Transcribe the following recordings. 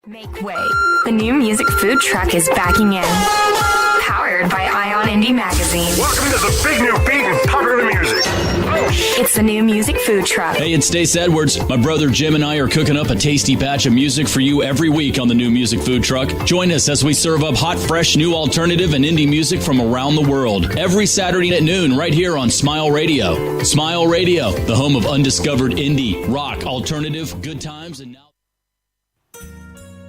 Make way. The new music food truck is backing in. Powered by Ion Indie Magazine. Welcome to the big new beat and popular music. It's the new music food truck. Hey, it's Stace Edwards. My brother Jim and I are cooking up a tasty batch of music for you every week on the new music food truck. Join us as we serve up hot, fresh, new alternative and indie music from around the world. Every Saturday at noon right here on Smile Radio. Smile Radio, the home of undiscovered indie, rock, alternative, good times, and now...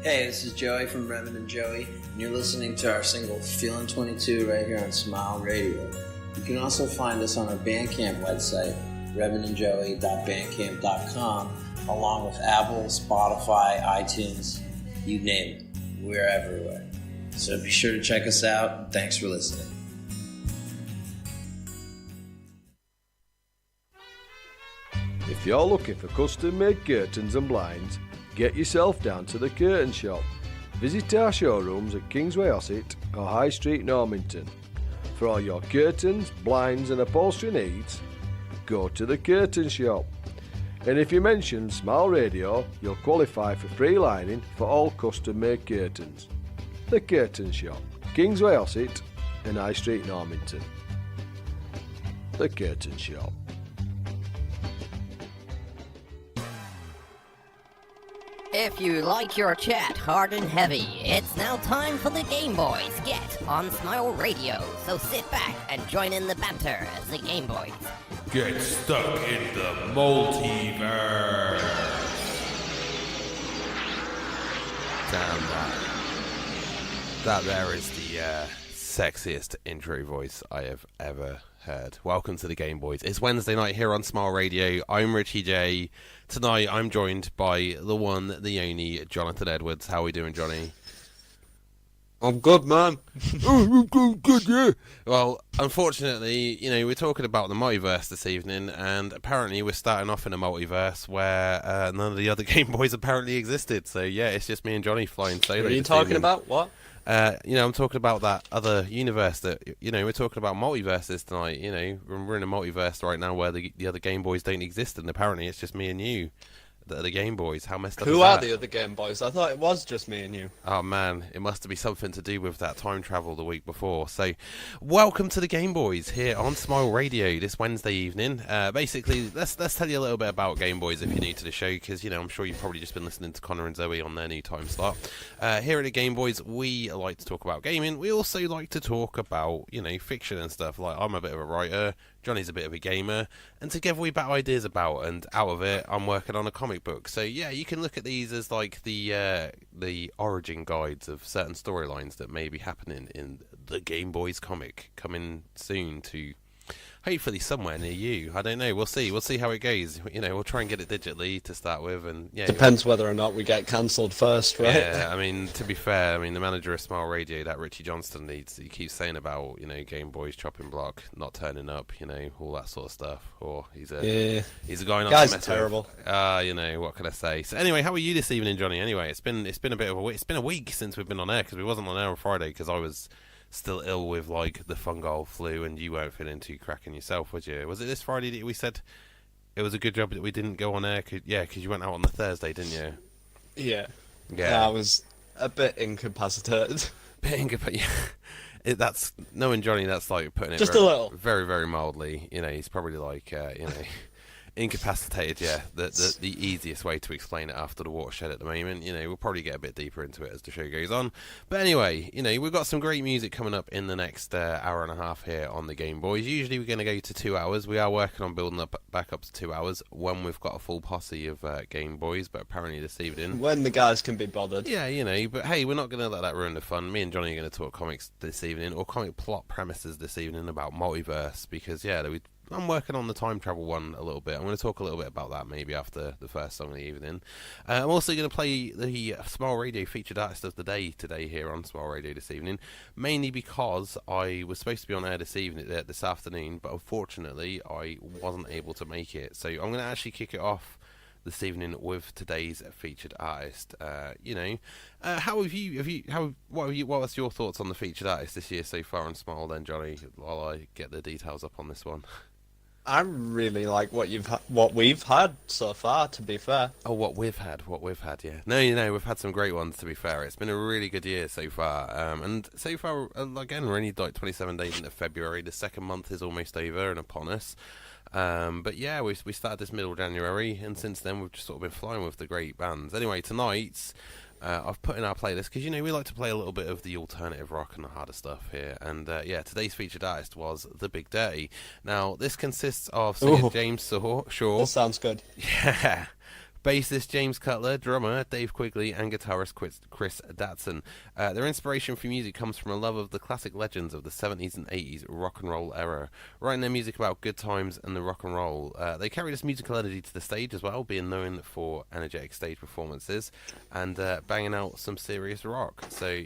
Hey, this is Joey from Reverend and Joey, and you're listening to our single Feelin' 22 right here on Smile Radio. You can also find us on our Bandcamp website, reverendandjoey.bandcamp.com, along with Apple, Spotify, iTunes, you name it. We're everywhere. So be sure to check us out, and thanks for listening. If you're looking for custom-made curtains and blinds, get yourself down to the Curtain Shop. Visit our showrooms at Kingsway Ossett or High Street Normanton. For all your curtains, blinds and upholstery needs, go to the Curtain Shop. And if you mention Smile Radio, you'll qualify for free lining for all custom-made curtains. The Curtain Shop, Kingsway Ossett and High Street Normanton. The Curtain Shop. If you like your chat hard and heavy, it's now time for the GameboyZ Get on Smile Radio. So sit back and join in the banter as the GameboyZ get stuck in the multiverse. Damn that there is the sexiest intro voice I have ever heard. Welcome to the GameboyZ. It's Wednesday night here on Smile Radio. I'm Ritchie J. Tonight I'm joined by the one, the only, Jonathan Edwards. How are we doing, Johnny? I'm good, man. Good, yeah. Well, unfortunately, we're talking about the multiverse this evening, and apparently we're starting off in a multiverse where none of the other GameboyZ apparently existed. So yeah, it's just me and Johnny flying solo. What are you talking about? What? I'm talking about that other universe that, we're talking about multiverses tonight. We're in a multiverse right now where the other GameboyZ don't exist, and apparently it's just me and you that are the GameboyZ. How messed up is that? Who are the other GameboyZ? I thought it was just me and you. Oh man, it must be something to do with that time travel the week before. So, welcome to the GameboyZ here on Smile Radio this Wednesday evening. Basically, let's tell you a little bit about GameboyZ if you're new to the show, because I'm sure you've probably just been listening to Connor and Zoe on their new time slot. Here at the GameboyZ, we like to talk about gaming. We also like to talk about fiction and stuff. Like, I'm a bit of a writer, Johnny's a bit of a gamer, and together we bat ideas about, and out of it I'm working on a comic book. So yeah, you can look at these as like the origin guides of certain storylines that may be happening in the GameboyZ comic, coming soon to hopefully somewhere near you. I don't know, we'll see how it goes. We'll try and get it digitally to start with, and yeah, depends whether or not we get cancelled first, right? Yeah, to be fair, the manager of Smile Radio, that Ritchie Johnston, he keeps saying about GameboyZ chopping block not turning up, all that sort of stuff. Or he's a guy not guy's to mess terrible. With. What can I say? So anyway, how are you this evening, Johnny? Anyway, it's been a bit of a week since we've been on air, because we wasn't on air on Friday because I was still ill with the fungal flu, and you weren't feeling too cracking yourself, was you? Was it this Friday that we said it was a good job that we didn't go on air? Because you went out on the Thursday, didn't you? Yeah, I was a bit incapacitated. That's knowing Johnny. That's like putting it just very, a little, very, very mildly. He's probably like incapacitated. Yeah, the easiest way to explain it after the watershed at the moment. We'll probably get a bit deeper into it as the show goes on. But anyway, we've got some great music coming up in the next hour and a half here on the GameboyZ. Usually we're going to go to 2 hours. We are working on building back up to 2 hours when we've got a full posse of GameboyZ. But apparently this evening, when the guys can be bothered. Yeah, But hey, we're not going to let that ruin the fun. Me and Johnny are going to talk comics this evening, or comic plot premises this evening about Multiverse, because I'm working on the time travel one a little bit. I'm going to talk a little bit about that maybe after the first song of the evening. I'm also going to play the Smile Radio featured artist of the day today here on Smile Radio this evening, mainly because I was supposed to be on air this afternoon, but unfortunately I wasn't able to make it. So I'm going to actually kick it off this evening with today's featured artist. What was your thoughts on the featured artist this year so far on Smile then, Johnny, while I get the details up on this one? I really like what we've had so far, to be fair. Oh, what we've had, yeah. No, we've had some great ones, to be fair. It's been a really good year so far. And so far, again, we're only like 27 days into February. The second month is almost over and upon us. But yeah, we started this middle of January, and since then we've just sort of been flying with the great bands. Anyway, tonight I've put in our playlist because we like to play a little bit of the alternative rock and the harder stuff here. And yeah, today's featured artist was The Big Dirty. Now this consists of singer James Shaw. That sounds good. Yeah. Bassist James Cutler, drummer Dave Quigley, and guitarist Chris Datson. Their inspiration for music comes from a love of the classic legends of the 70s and 80s rock and roll era, writing their music about good times and the rock and roll. They carry this musical energy to the stage as well, being known for energetic stage performances and banging out some serious rock. So,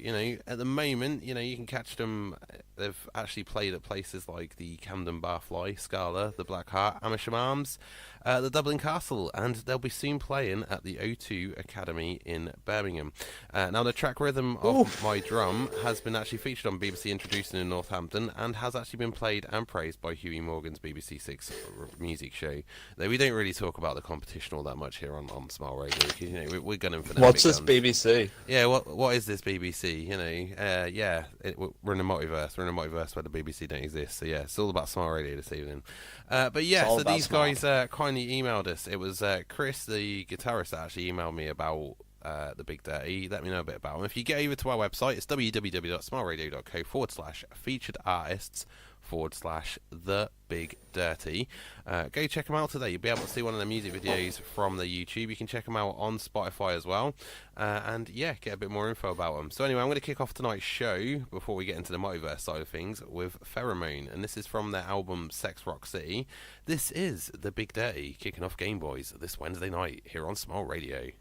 at the moment, you can catch them. They've actually played at places like the Camden Barfly, Scala, the Black Heart, Amersham Arms, the Dublin Castle, and they'll be soon playing at the O2 Academy in Birmingham. Now, the track Rhythm of My Drum has been actually featured on BBC Introducing in Northampton and has actually been played and praised by Huey Morgan's BBC Six music show. Though we don't really talk about the competition all that much here on Smile Radio because we're gunning for them. What's this BBC? Yeah, what is this BBC? We're in a multiverse. We're in a multiverse where the BBC don't exist. So yeah, it's all about Smile Radio this evening. But yeah, so these guys kindly emailed us. It was Chris, the guitarist, that actually emailed me about The Big Dirty. Let me know a bit about them. If you get over to our website, it's www.smileradio.co/featured artists/The Big Dirty. Go check them out today. You'll be able to see one of their music videos from their YouTube. You can check them out on Spotify as well. And yeah, get a bit more info about them. So anyway, I'm going to kick off tonight's show before we get into the multiverse side of things with Pheromone, and this is from their album Sex Rock City. This is The Big Dirty kicking off GameboyZ this Wednesday night here on Smile Radio.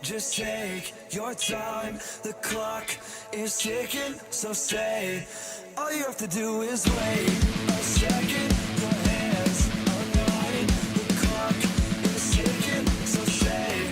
Just take your time, the clock is ticking, so stay. All you have to do is wait a second, your hands unwind. The clock is ticking, so stay.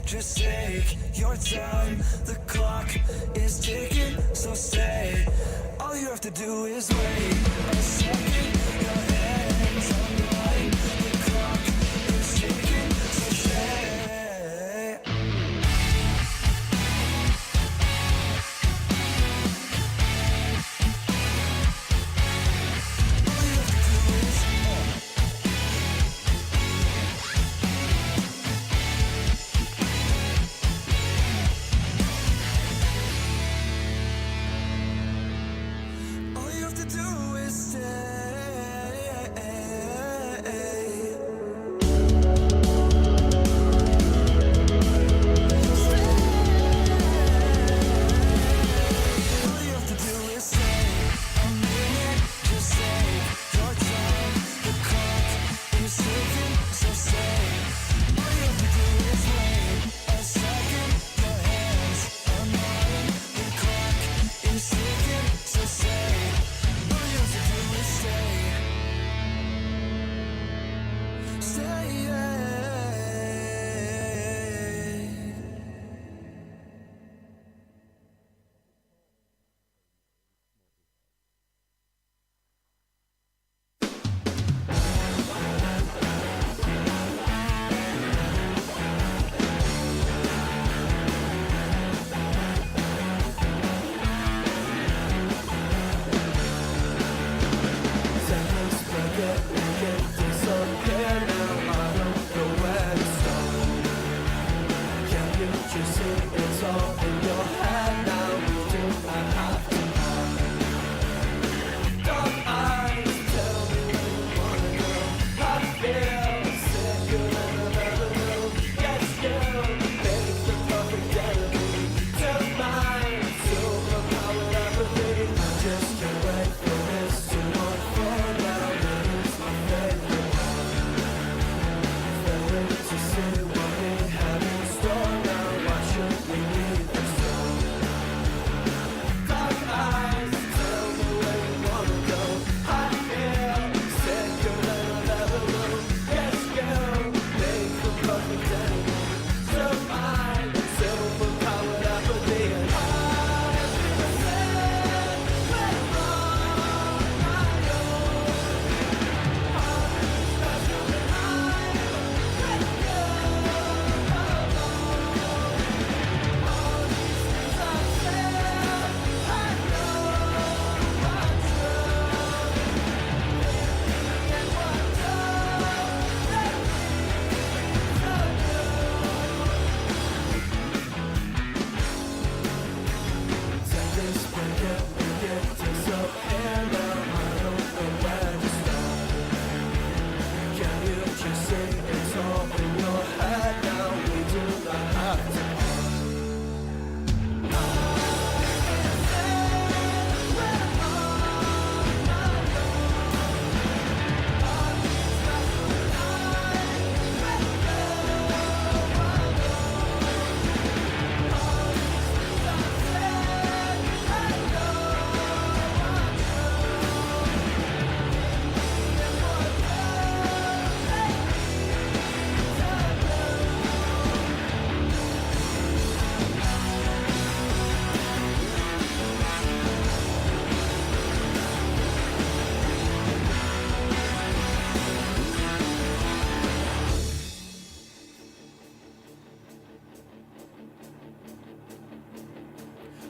Just take your time, the clock is ticking, so stay. All you have to do is wait a second, your hands unwind. The clock is ticking, so stay. All you have to do is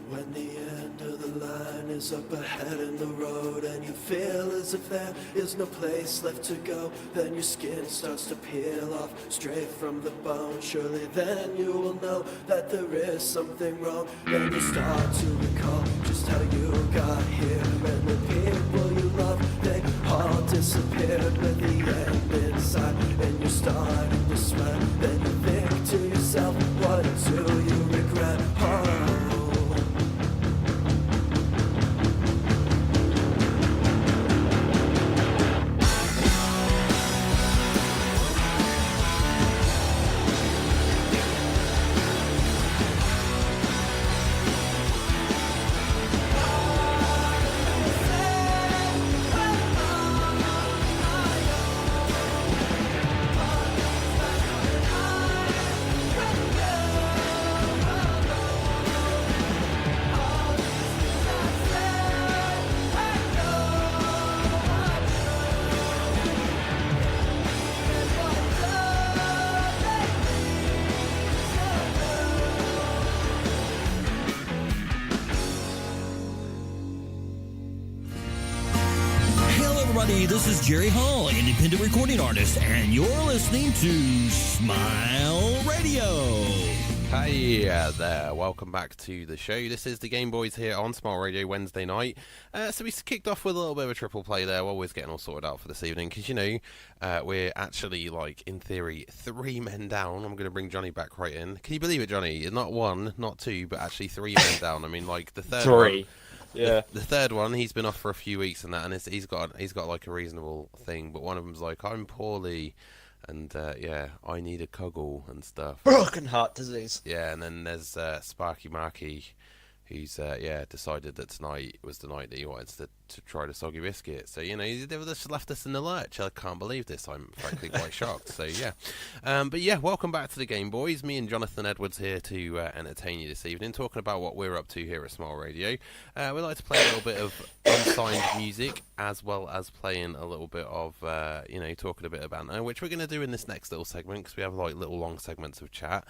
When the end of the line is up ahead in the road and you feel as if there is no place left to go, then your skin starts to peel off straight from the bone. Surely then you will know that there is something wrong. Then you start to recall just how you got here, and the people you love, they all disappeared with the end inside, and you're starting to sweat. Then you think to yourself, what do you regret? This is Jerry Hall, independent recording artist, and you're listening to Smile Radio. Hey there, welcome back to the show. This is the GameboyZ here on Smile Radio Wednesday night. So we kicked off with a little bit of a triple play there. We're always getting all sorted out for this evening because, you know, we're actually, like, in theory, 3 men down. I'm going to bring Jonny back right in. Can you believe it, Jonny? Not 1, not 2, but actually 3 men down. I mean, like, the third 3. one... Yeah. The third one, he's been off for a few weeks and that, and he's got like a reasonable thing, but one of them's like, I'm poorly, and yeah, I need a cuddle and stuff. Broken heart disease. Yeah, and then there's Sparky Marky, who's decided that tonight was the night that he wanted to try the soggy biscuit. So, you know, they've just left us in the lurch. I can't believe this. I'm frankly quite shocked. So, yeah. But, yeah, welcome back to the GameboyZ. Me and Jonathan Edwards here to entertain you this evening, talking about what we're up to here at Smile Radio. We like to play a little bit of unsigned music, as well as playing a little bit of, talking a bit about banter, which we're going to do in this next little segment, because we have, like, little long segments of chat.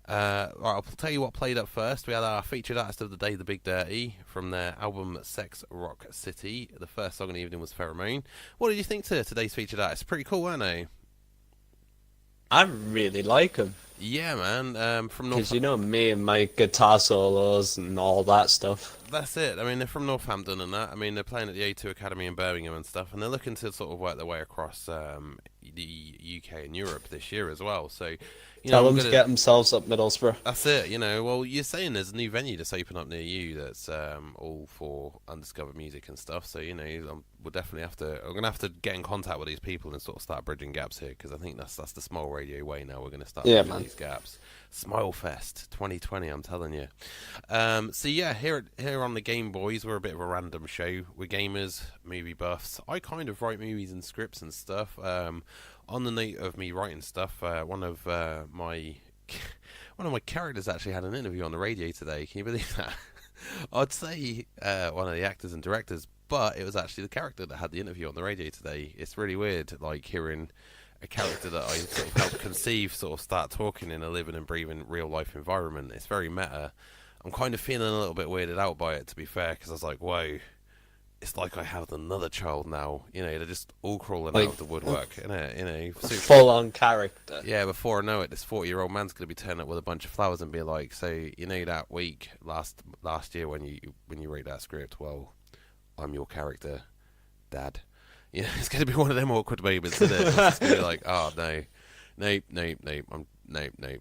Right, I'll tell you what played up first. We had our featured artist of the day, The Big Dirty, from their album Sex Rock City. The first song of the evening was Pheromone. What did you think to today's featured artist? Pretty cool, weren't they? I really like them. Yeah, man. From North. Because you know me and my guitar solos and all that stuff. That's it. I mean, they're from Northampton and that. I mean, they're playing at the A2 Academy in Birmingham and stuff, and they're looking to sort of work their way across the UK and Europe this year as well. So, you Tell know, them to get themselves up Middlesbrough. That's it. You know, well, you're saying there's a new venue that's open up near you that's all for undiscovered music and stuff. So, you know, we'll definitely I'm gonna have to get in contact with these people and sort of start bridging gaps here, because I think that's the Smile Radio way now. We're gonna start bridging these gaps. Smile Fest 2020, I'm telling you. So yeah, here on the GameboyZ, we're a bit of a random show. We're gamers, movie buffs. I kind of write movies and scripts and stuff. On the note of me writing stuff, one of my characters actually had an interview on the radio today. Can you believe that? I'd say one of the actors and directors, but it was actually the character that had the interview on the radio today. It's really weird, like hearing a character that I sort of helped conceive sort of start talking in a living and breathing real life environment. It's very meta. I'm kind of feeling a little bit weirded out by it, to be fair, because I was like, whoa, it's like I have another child now. You know, they're just all crawling out of the woodwork, innit? You know, full on character. Yeah, before I know it, this 40-year-old man's going to be turning up with a bunch of flowers and be like, so, you know, that week last year when you read that script, well, I'm your character, Dad. You know, it's going to be one of them awkward moments, isn't it? It's just going to be like, oh, no, I'm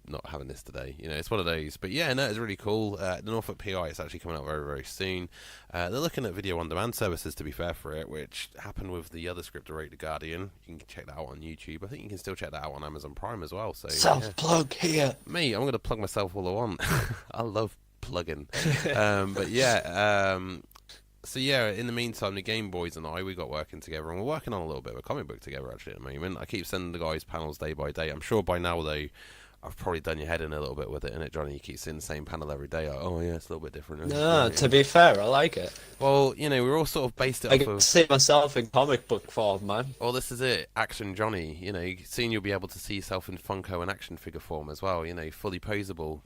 not having this today. You know, it's one of those. But yeah, no, it's really cool. The Norfolk PI is actually coming out very, very soon. They're looking at video on demand services, to be fair, for it, which happened with the other script I wrote, The Guardian. You can check that out on YouTube. I think you can still check that out on Amazon Prime as well. So self-plug here. Me, I'm going to plug myself all I want. I love plugging. But yeah, so yeah, in the meantime, the GameboyZ and I, we got working together, and we're working on a little bit of a comic book together actually at the moment. I keep sending the guys panels day by day. I'm sure by now though, I've probably done your head in a little bit with it, innit, Johnny? You keep seeing the same panel every day. Like, oh yeah, it's a little bit different. No, to be fair, I like it. Well, you know, we're all sort of based it I off can of... see myself in comic book form, man. Well, this is it. Action Johnny. You know, soon you'll be able to see yourself in Funko and action figure form as well. You know, fully posable.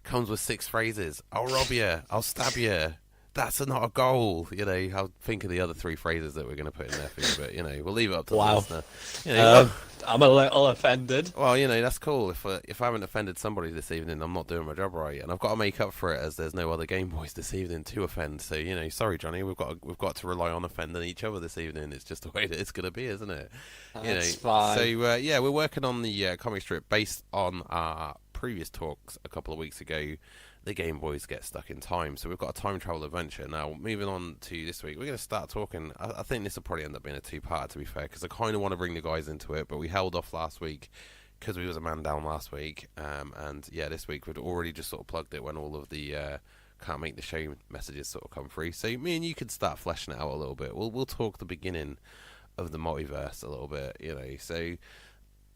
Comes with 6 phrases. I'll rob you. I'll stab you. That's not a goal. You know, I'll think of the other 3 phrases that we're going to put in there for you, but, you know, we'll leave it up to the listener. You know, I'm a little offended. Well, you know, that's cool. If I haven't offended somebody this evening, I'm not doing my job right, and I've got to make up for it as there's no other Game Boys this evening to offend. So, you know, sorry, Johnny, we've got to rely on offending each other this evening. It's just the way that it's going to be, isn't it? That's fine. So, yeah, we're working on the comic strip based on our previous talks a couple of weeks ago. The Game Boys get stuck in time. So we've got a time travel adventure. Now, moving on to this week, we're going to start talking. I think this will probably end up being a 2-part, to be fair, because I kind of want to bring the guys into it, but we held off last week because we was a man down last week. And yeah, this week we'd already just sort of plugged it when all of the can't make the show messages sort of come through. So me and you could start fleshing it out a little bit. We'll talk the beginning of the multiverse a little bit, you know. So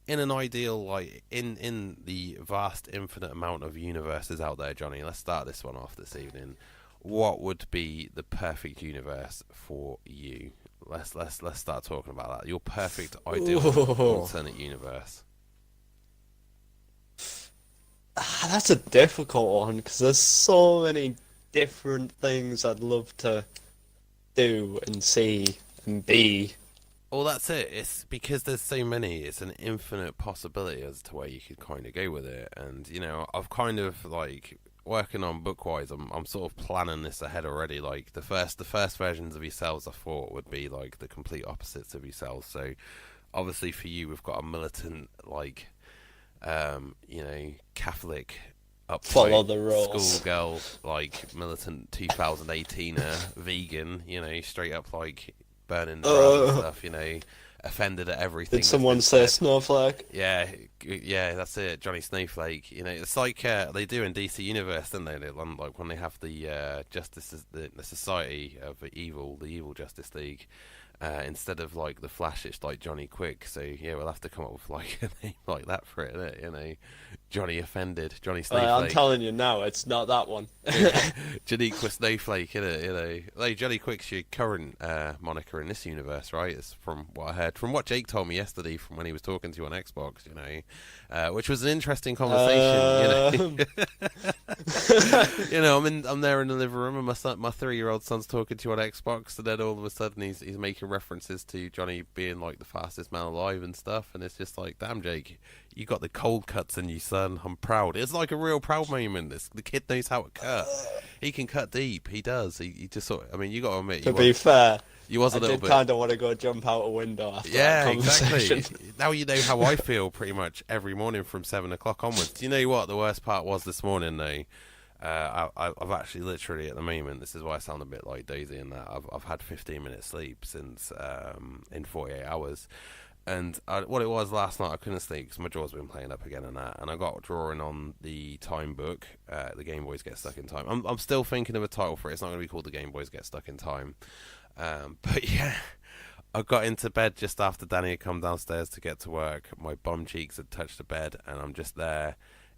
in an ideal, like, in the vast, infinite amount of universes out there, Johnny, let's start this one off this evening. What would be the perfect universe for you? Let's start talking about that. Your perfect, ideal, alternate universe. That's a difficult one, because there's so many different things I'd love to do and see and be. Well, that's it. It's because there's so many. It's an infinite possibility as to where you could kind of go with it. And, you know, I've kind of, like, working on Bookwise, I'm sort of planning this ahead already. Like, the first versions of yourselves I thought would be, like, the complete opposites of yourselves. So, obviously for you, we've got a militant, like, you know, Catholic, follow the rules, schoolgirl, like, militant 2018er, vegan, you know, straight up, like, burning the drugs and stuff, you know, offended at everything. Did someone say Snowflake? Yeah, that's it, Johnny Snowflake. You know, it's like they do in DC Universe, don't they? Like when they have the the Society of Evil, the Evil Justice League. Instead of like the Flash, it's like Johnny Quick. So yeah, we'll have to come up with like a name like that for it, innit? You know, Johnny Offended, Johnny Snowflake. I'm telling you now, it's not that one. Janiqua Snowflake, innit? You know, like Johnny Quick's your current moniker in this universe, right? It's from what I heard, from what Jake told me yesterday, from when he was talking to you on Xbox, you know, which was an interesting conversation. You know, you know, I'm there in the living room, and my 3-year-old son's talking to you on Xbox, and then all of a sudden he's making references to Johnny being like the fastest man alive and stuff, and it's just like, damn, Jake, you got the cold cuts in you, son. I'm proud. It's like a real proud moment. The kid knows how to cut. He can cut deep. He does. He just sort of, I mean, you got to admit. To be fair, you was a little bit. I kind of want to go jump out a window after that conversation. Exactly. Now you know how I feel pretty much every morning from 7 o'clock onwards. Do you know what the worst part was this morning, though? I've actually literally at the moment, this is why I sound a bit like Daisy in that I've had 15 minutes sleep since in 48 hours, and what it was last night, I couldn't sleep because my jaw's been playing up again and that, and I got drawing on the time book, the Game Boys Get Stuck in Time. I'm still thinking of a title for it. It's not going to be called the Game Boys Get Stuck in Time, but yeah, I got into bed just after Danny had come downstairs to get to work. My bum cheeks had touched the bed, and I'm just there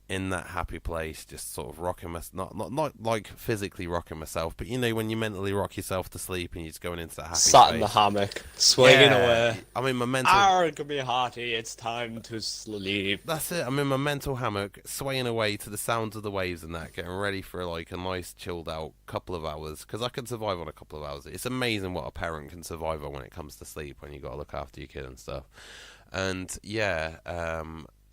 in that happy place, just sort of rocking myself, not like physically rocking myself, but you know when you mentally rock yourself to sleep and you're just going into that happy sat space. In the hammock, swinging away. I'm in my mental. Arg me hearty, it's time to sleep. That's it. I'm in my mental hammock, swaying away to the sounds of the waves and that, getting ready for like a nice chilled out couple of hours, because I can survive on a couple of hours. It's amazing what a parent can survive on when it comes to sleep, when you got to look after your kid and stuff. And yeah,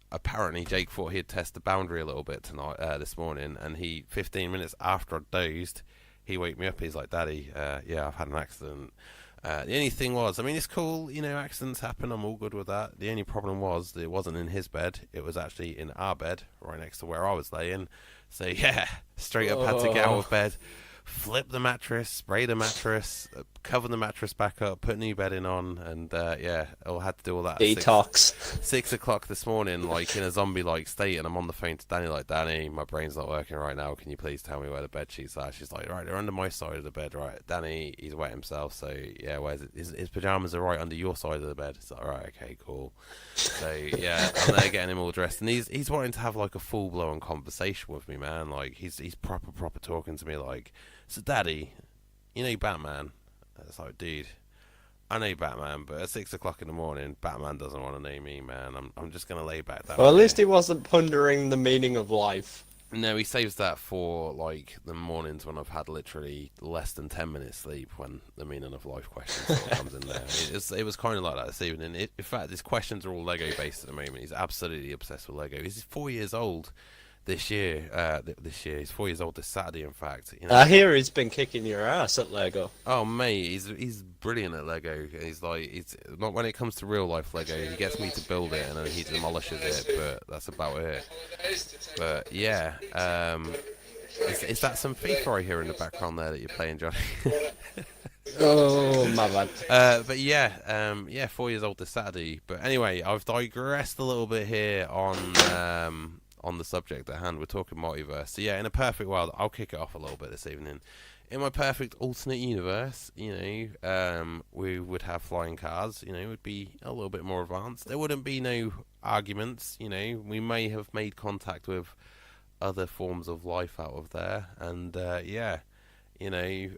apparently Jake thought he'd test the boundary a little bit tonight, this morning, and 15 minutes after I dozed, he woke me up. He's like, Daddy, yeah, I've had an accident. The only thing was, I mean, it's cool, you know, accidents happen, I'm all good with that. The only problem was that it wasn't in his bed, it was actually in our bed, right next to where I was laying. So yeah, straight up had to get out of bed, flip the mattress, spray the mattress, cover the mattress back up, put new bedding on, and yeah, I had to do all that. Detox. 6 o'clock this morning, like in a zombie-like state, and I'm on the phone to Danny, like, Danny, my brain's not working right now. Can you please tell me where the bed sheets are? She's like, right, they're under my side of the bed, right? Danny, he's wet himself, so yeah, where's it? His pajamas are right under your side of the bed. It's like, all right, okay, cool. So yeah, I'm there getting him all dressed, and he's wanting to have like a full-blown conversation with me, man. Like he's proper talking to me, like, so Daddy, you know Batman? It's like, dude, I know Batman, but at 6 o'clock in the morning, Batman doesn't want to know me, man. I'm just gonna lay back down. Well, at least he wasn't pondering the meaning of life. No, he saves that for like the mornings when I've had literally less than 10 minutes sleep, when the meaning of life question sort of comes in there. It was kind of like that this evening. In fact, his questions are all Lego based at the moment. He's absolutely obsessed with Lego. He's 4 years old this year. He's 4 years old this Saturday. In fact, you know. I hear he's been kicking your ass at Lego. Oh mate, he's brilliant at Lego. He's not, when it comes to real life Lego, he gets me to build it and then he demolishes it, but that's about it. But yeah, is that some FIFA I hear in the background there that you're playing, Jonny? Oh, my bad. But yeah, 4 years old this Saturday. But anyway, I've digressed a little bit here on the subject at hand. We're talking multiverse. So yeah, in a perfect world, I'll kick it off a little bit this evening. In my perfect alternate universe, you know, we would have flying cars. You know, it would be a little bit more advanced. There wouldn't be no arguments. You know, we may have made contact with other forms of life out of there, and yeah, you know,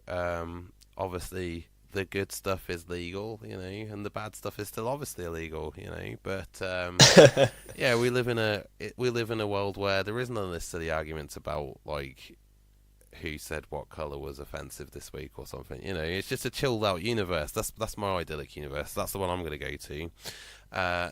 obviously the good stuff is legal, you know, and the bad stuff is still obviously illegal, you know. But yeah, we live in a world where there is none of this silly arguments about like who said what colour was offensive this week or something. You know, it's just a chilled out universe. That's my idyllic universe. That's the one I'm going to go to.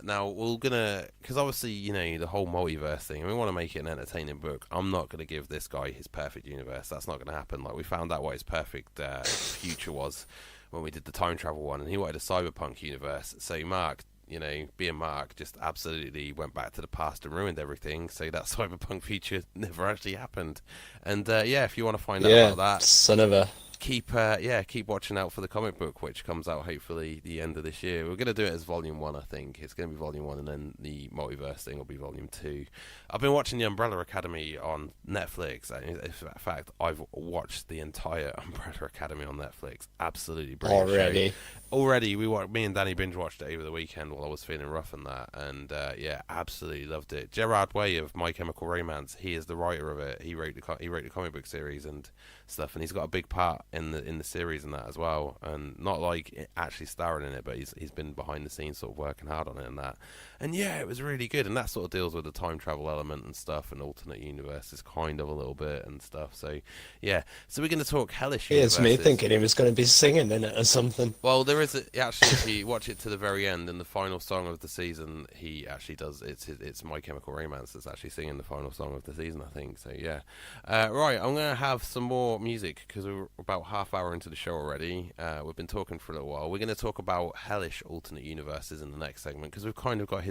Now because obviously, you know, the whole multiverse thing, and we want to make it an entertaining book. I'm not going to give this guy his perfect universe. That's not going to happen. Like, we found out what his perfect future was when we did the time travel one, and he wanted a cyberpunk universe. So Mark, you know, being Mark, just absolutely went back to the past and ruined everything. So that cyberpunk future never actually happened. And yeah, if you want to find out about that, son of a... keep watching out for the comic book, which comes out hopefully the end of this year. We're going to do it as volume 1, I think. It's going to be volume 1, and then the multiverse thing will be volume 2. I've been watching the Umbrella Academy on Netflix. In fact, I've watched the entire Umbrella Academy on Netflix. Absolutely brilliant already. Me and Danny binge watched it over the weekend while I was feeling rough and that, and yeah, absolutely loved it. Gerard Way of My Chemical Romance, he is the writer of it. He wrote the comic book series and stuff, and he's got a big part in the series and that as well, and not like actually starring in it, but he's been behind the scenes sort of working hard on it and that. And yeah, it was really good, and that sort of deals with the time travel element and stuff, and alternate universes kind of a little bit and stuff. So yeah, so we're going to talk hellish universes. It's me thinking he was going to be singing in it or something. Well, there is actually, if you watch it to the very end, in the final song of the season, he actually does. It's My Chemical Romance that's actually singing the final song of the season, I think. So yeah, right. I'm going to have some more music because we're about half hour into the show already. We've been talking for a little while. We're going to talk about hellish alternate universes in the next segment because we've kind of got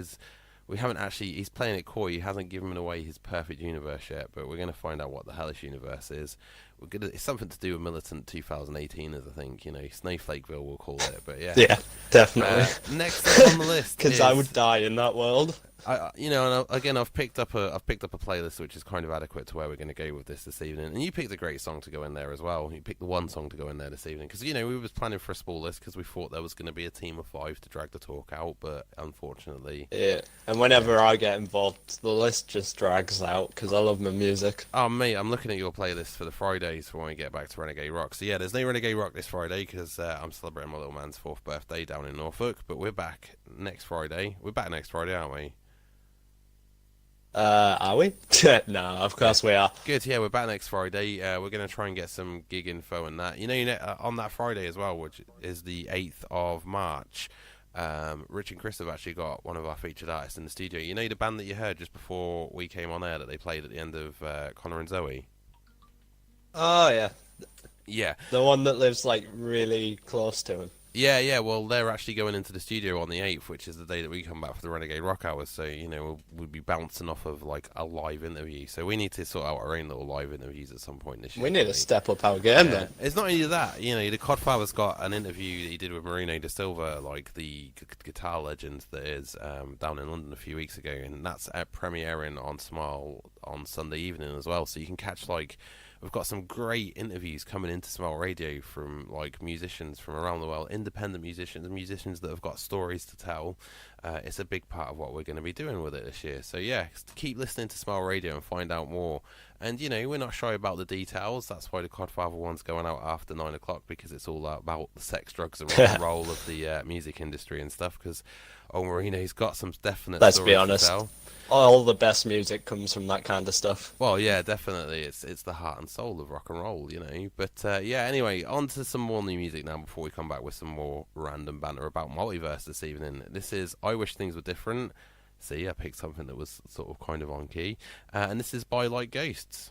we haven't actually, he's playing it coy, he hasn't given away his perfect universe yet, but we're going to find out what the hellish universe is. It's something to do with Militant 2018, as I think, you know, Snowflakeville we'll call it, but yeah. Yeah, definitely. Next up on the list because I would die in that world. You know, and again, I've picked up a playlist which is kind of adequate to where we're going to go with this evening. And you picked a great song to go in there as well. You picked the one song to go in there this evening because, you know, we was planning for a small list because we thought there was going to be a team of 5 to drag the talk out, but unfortunately, yeah. And whenever I get involved, the list just drags out because I love my music. Oh mate, I'm looking at your playlist for the Fridays for when we get back to Renegade Rock. So yeah, there's no Renegade Rock this Friday because I'm celebrating my little man's 4th birthday down in Norfolk. But we're back next Friday. We're back next Friday, aren't we? Are we? No, of course we are. Good, yeah, we're back next Friday. We're going to try and get some gig info and that. You know, on that Friday as well, which is the 8th of March, Rich and Chris have actually got one of our featured artists in the studio. You know the band that you heard just before we came on air that they played at the end of Connor and Zoe? Oh, yeah. Yeah. The one that lives, like, really close to him. Yeah. Well, they're actually going into the studio on the 8th, which is the day that we come back for the Renegade Rock Hours. So, we'll be bouncing off of, like, a live interview. So we need to sort out our own little live interviews at some point this year. We need to step up our game, then. It's not only that. The Codfather's got an interview that he did with Marino de Silva, like the guitar legend that is down in London a few weeks ago. And that's premiering on Smile on Sunday evening as well. So you can catch, like... We've got some great interviews coming into Smile Radio from like musicians from around the world, independent musicians that have got stories to tell. It's a big part of what we're going to be doing with it this year. So yeah, keep listening to Smile Radio and find out more. And we're not shy about the details. That's why the Codfather one's going out after 9 o'clock, because it's all about the sex, drugs, and rock and roll of the music industry and stuff. Because Marino's got some definite. Let's stories be honest. to tell. All the best music comes from that kind of stuff. Well, yeah, definitely. It's the heart and soul of rock and roll, But anyway, on to some more new music now before we come back with some more random banter about Multiverse this evening. This is I Wish Things Were Different. See, I picked something that was sort of kind of on key. And this is by Like Ghosts.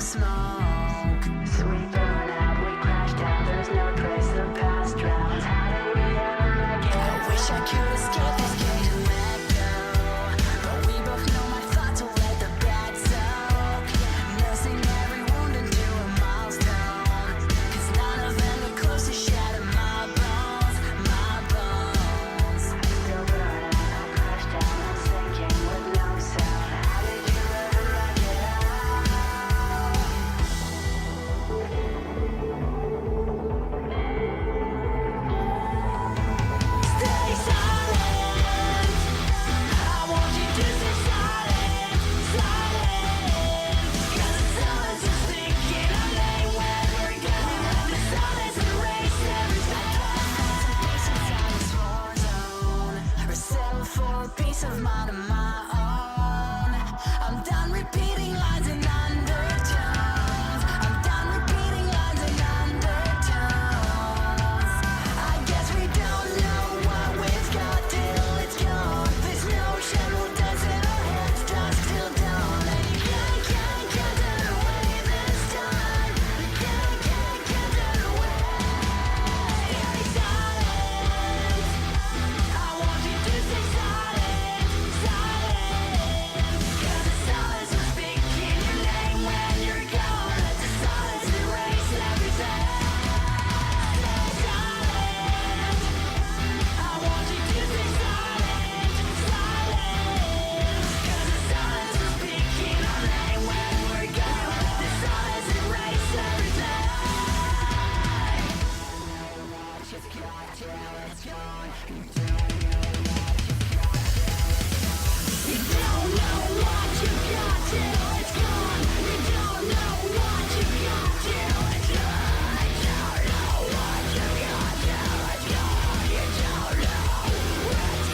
smoke. Sweet burn out, we crash down. There's no trace of past drowns. How did we ever make it? I wish I could escape this cage and let go, but we both know my thoughts will let the bad soak. Nursing every wound into a milestone, 'cause none of them get close to shatter my bones, my bones. I still burn out, I crash down, I'm sinking with no sound. How did you ever make it out? Stay silent. I want you to stay silent, silent. 'Cause the silence is thinking I'm late when we're gone. The silence erase everything. Peace inside this war zone, or settle for a peace of mind of my own. I'm done repeating lines and undertones. I'm done repeating lines and undertones. I guess we don't know what we've got till it's gone. There's no shadow dance in our heads, dusk till dawn. And you can't get it away this time. You can't get it away. Stay silent. I want you to stay silent, silent. 'Cause the silence will speak in your name when you're gone. Let the silence erase everything. Stay silent. I want you to stay silent, silent. 'Cause the silence will speak in our name when we're gone. Let the silence erase everything. Just got till it's gone. You don't know what you got till it's gone. You don't know what you got till it's gone. You don't know what you got till it's gone. You don't know what's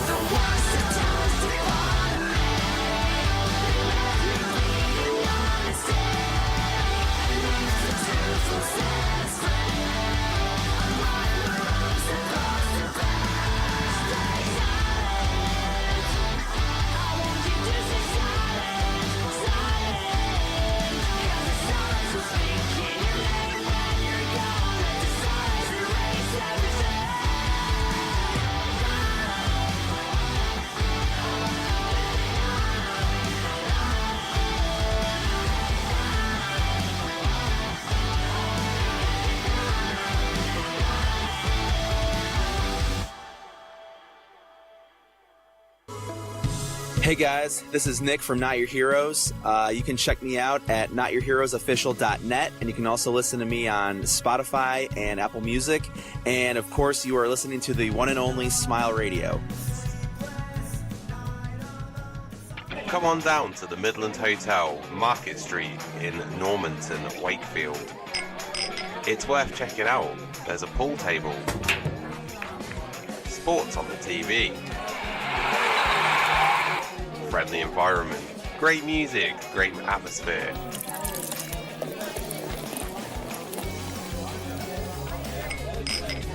the worst of times to bottom me. Let me bleed honestly. Leave the truth will set us free. I'm right where I'm supposed to be. Stay silent. I want you to stay silent, silent. 'Cause the silence will speak in your name when you're gone. Let the silence erase everything. Hey guys, this is Nick from Not Your Heroes. You can check me out at notyourheroesofficial.net, and you can also listen to me on Spotify and Apple Music. And of course, you are listening to the one and only Smile Radio. Come on down to the Midland Hotel, Market Street in Normanton, Wakefield. It's worth checking out. There's a pool table, sports on the TV, friendly environment, great music, great atmosphere.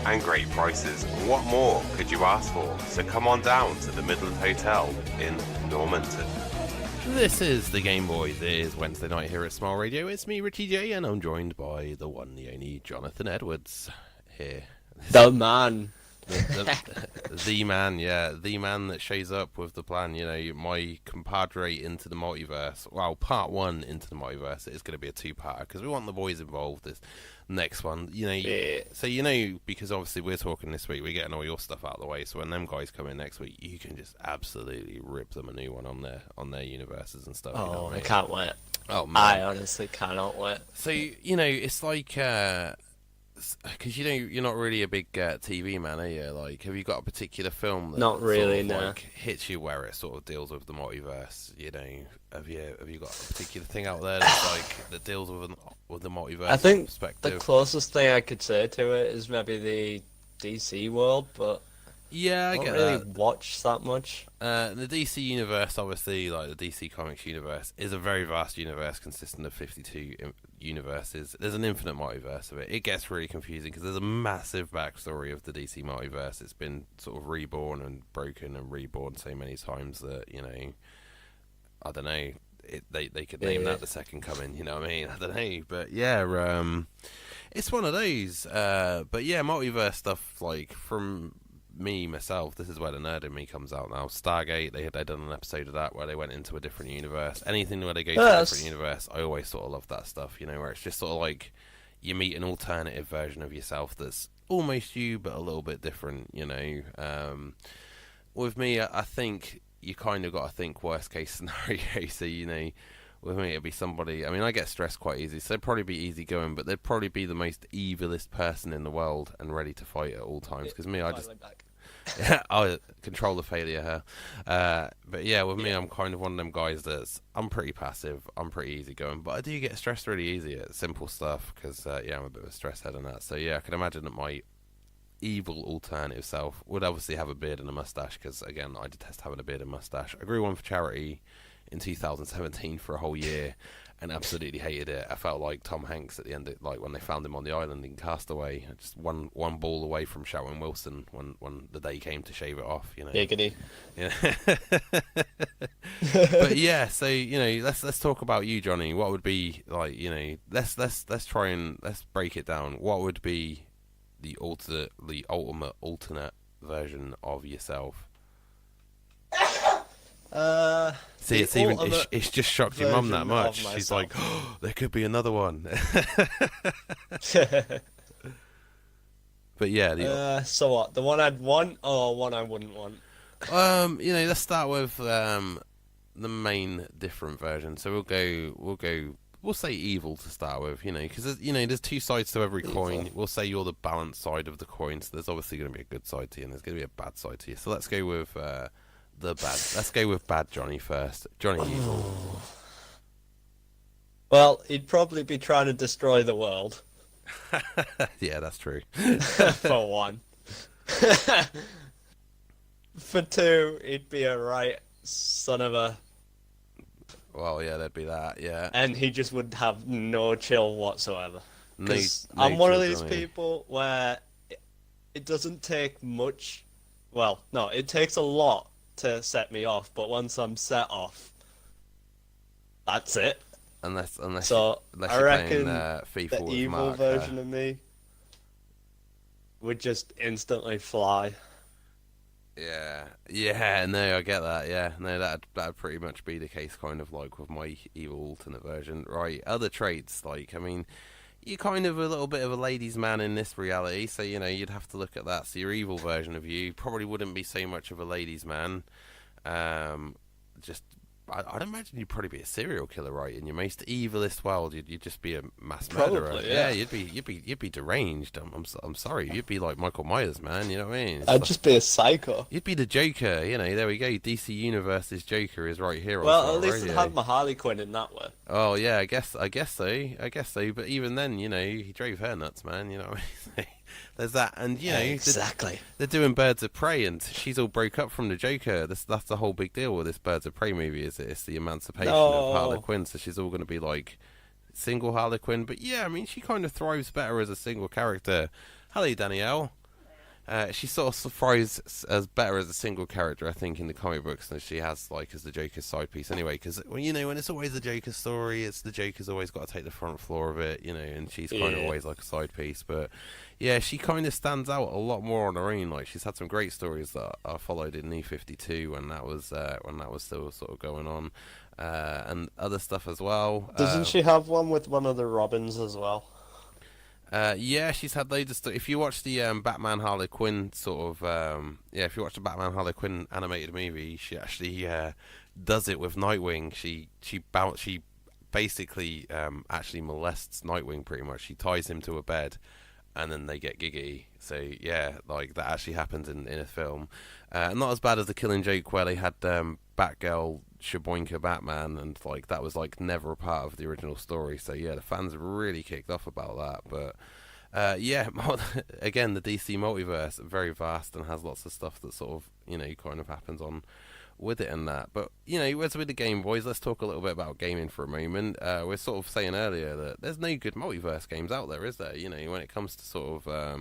And great prices. What more could you ask for? So come on down to the Midland Hotel in Normanton. This is the Game Boys. It is Wednesday night here at Smile Radio. It's me, Ritchie J, and I'm joined by the one, the only Jonathan Edwards here. The man. The man, yeah, the man that shows up with the plan. You know, my compadre into the multiverse. Well, part one into the multiverse is going to be a two-parter because we want the boys involved. This next one, you know, so you know, because obviously we're talking this week, we're getting all your stuff out of the way. So when them guys come in next week, you can just absolutely rip them a new one on their universes and stuff. Oh, you know what I mean? can't wait. Oh man, I honestly cannot wait. So you know, it's like. Because you know you're not really a big TV man, are you? Like, have you got a particular film that not really, sort of, no. like, hits you where it sort of deals with the multiverse? You know, have you got a particular thing out there that's like that deals with the multiverse? I think perspective? the closest thing I could say to it is maybe the DC world, but Yeah, I don't get really that. watch that much. The DC universe, obviously, like the DC Comics universe, is a very vast universe consisting of 52 universes. There's an infinite multiverse of it. It gets really confusing because there's a massive backstory of the DC multiverse. It's been sort of reborn and broken and reborn so many times that, you know, I don't know. They could name that the Second Coming, you know what I mean? I don't know, but yeah, it's one of those. But yeah, multiverse stuff, like from myself, this is where the nerd in me comes out now. Stargate, they done an episode of that where they went into a different universe. Anything where they go to a different universe, I always sort of love that stuff, you know, where it's just sort of like you meet an alternative version of yourself that's almost you but a little bit different, you know. With me, I think you kind of got to think worst case scenario. So, you know, with me it'd be somebody, I mean, I get stressed quite easy, so they'd probably be easy going, but they'd probably be the most evilest person in the world and ready to fight at all times. Because me, I just I control the failure here. But yeah, with me, I'm kind of one of them guys I'm pretty passive, I'm pretty easy going, but I do get stressed really easy at simple stuff because yeah, I'm a bit of a stress head on that. So yeah, I can imagine that my evil alternative self would obviously have a beard and a mustache, because again, I detest having a beard and mustache. I grew one for charity in 2017 for a whole year and absolutely hated it. I felt like Tom Hanks at the end, like when they found him on the island in Castaway, just one ball away from shouting Wilson when the day came to shave it off, you know. Giggity. Yeah. But yeah, so, you know, let's talk about you, Jonny. What would be, like, you know, let's try and let's break it down. What would be the ultimate alternate version of yourself? See, it's just shocked your mum that much. She's like, oh, there could be another one. But yeah, so what? The one I'd want or one I wouldn't want? You know, let's start with the main different version. So we'll say evil to start with, you know, because, you know, there's two sides to every coin. We'll say you're the balanced side of the coin, so there's obviously going to be a good side to you and there's going to be a bad side to you. So let's go with the bad. Let's go with bad Jonny first. Jonny evil. Well, he'd probably be trying to destroy the world. Yeah, that's true. For one. For two, he'd be a right son of a... Well, yeah, there'd be that, yeah. And he just would have no chill whatsoever. Because No I'm one of these Jonny. people where it doesn't take much... Well, no, it takes a lot to set me off, but once I'm set off, that's it. Unless So you're I reckon playing FIFA the with evil Mark, version of me would just instantly fly. Yeah, no, I get that, yeah. No, that'd pretty much be the case, kind of like with my evil alternate version. Right, other traits, like, I mean, you're kind of a little bit of a ladies' man in this reality, so, you know, you'd have to look at that. So your evil version of you probably wouldn't be so much of a ladies' man. I'd imagine you'd probably be a serial killer, right? In your most evilest world, you'd just be a mass murderer. Probably, yeah. You'd be deranged. I'm sorry. You'd be like Michael Myers, man. You know what I mean? I'd just be a psycho. You'd be the Joker. You know, there we go. DC Universe's Joker is right here. Well, at least I'd have my Harley Quinn in that way. Oh yeah, I guess so. But even then, you know, he drove her nuts, man. You know what I mean? There's that, and you know, exactly. They're doing Birds of Prey, and she's all broke up from the Joker. That's the whole big deal with this Birds of Prey movie. It's the emancipation of Harley Quinn. So she's all going to be like single Harley Quinn. But yeah, I mean, she kind of thrives better as a single character. Hello, Danielle. She sort of thrives as better as a single character, I think, in the comic books than she has like as the Joker's side piece. Anyway, because well, you know, when it's always the Joker's story, it's the Joker's always got to take the front floor of it, you know, and she's kind of always like a side piece. But yeah, she kind of stands out a lot more on her own. Like she's had some great stories that I followed in New 52 when that was still sort of going on, and other stuff as well. Doesn't she have one with one of the Robins as well? Yeah, she's had loads of stuff. If you watch the Batman Harley Quinn sort of, if you watch the Batman Harley Quinn animated movie, she actually does it with Nightwing. She basically actually molests Nightwing pretty much. She ties him to a bed, and then they get giggity. So yeah, like that actually happens in a film. Not as bad as the Killing Joke where they had Batgirl Shaboinka Batman, and like that was like never a part of the original story. So yeah, the fans really kicked off about that. But Yeah, again, the DC Multiverse, very vast and has lots of stuff that sort of, kind of happens on with it and that. But, as with the Game Boys, let's talk a little bit about gaming for a moment. We're sort of saying earlier that there's no good multiverse games out there, is there? When it comes to sort of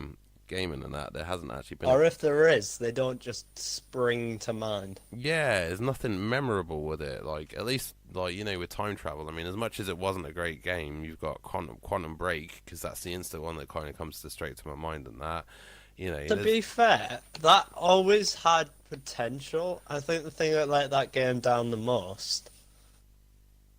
gaming and that, there hasn't actually been... Or if there is, they don't just spring to mind. Yeah, there's nothing memorable with it. Like, at least, with time travel, I mean, as much as it wasn't a great game, you've got Quantum Break, because that's the instant one that kind of comes straight to my mind and that. To be fair, that always had potential. I think the thing that let that game down the most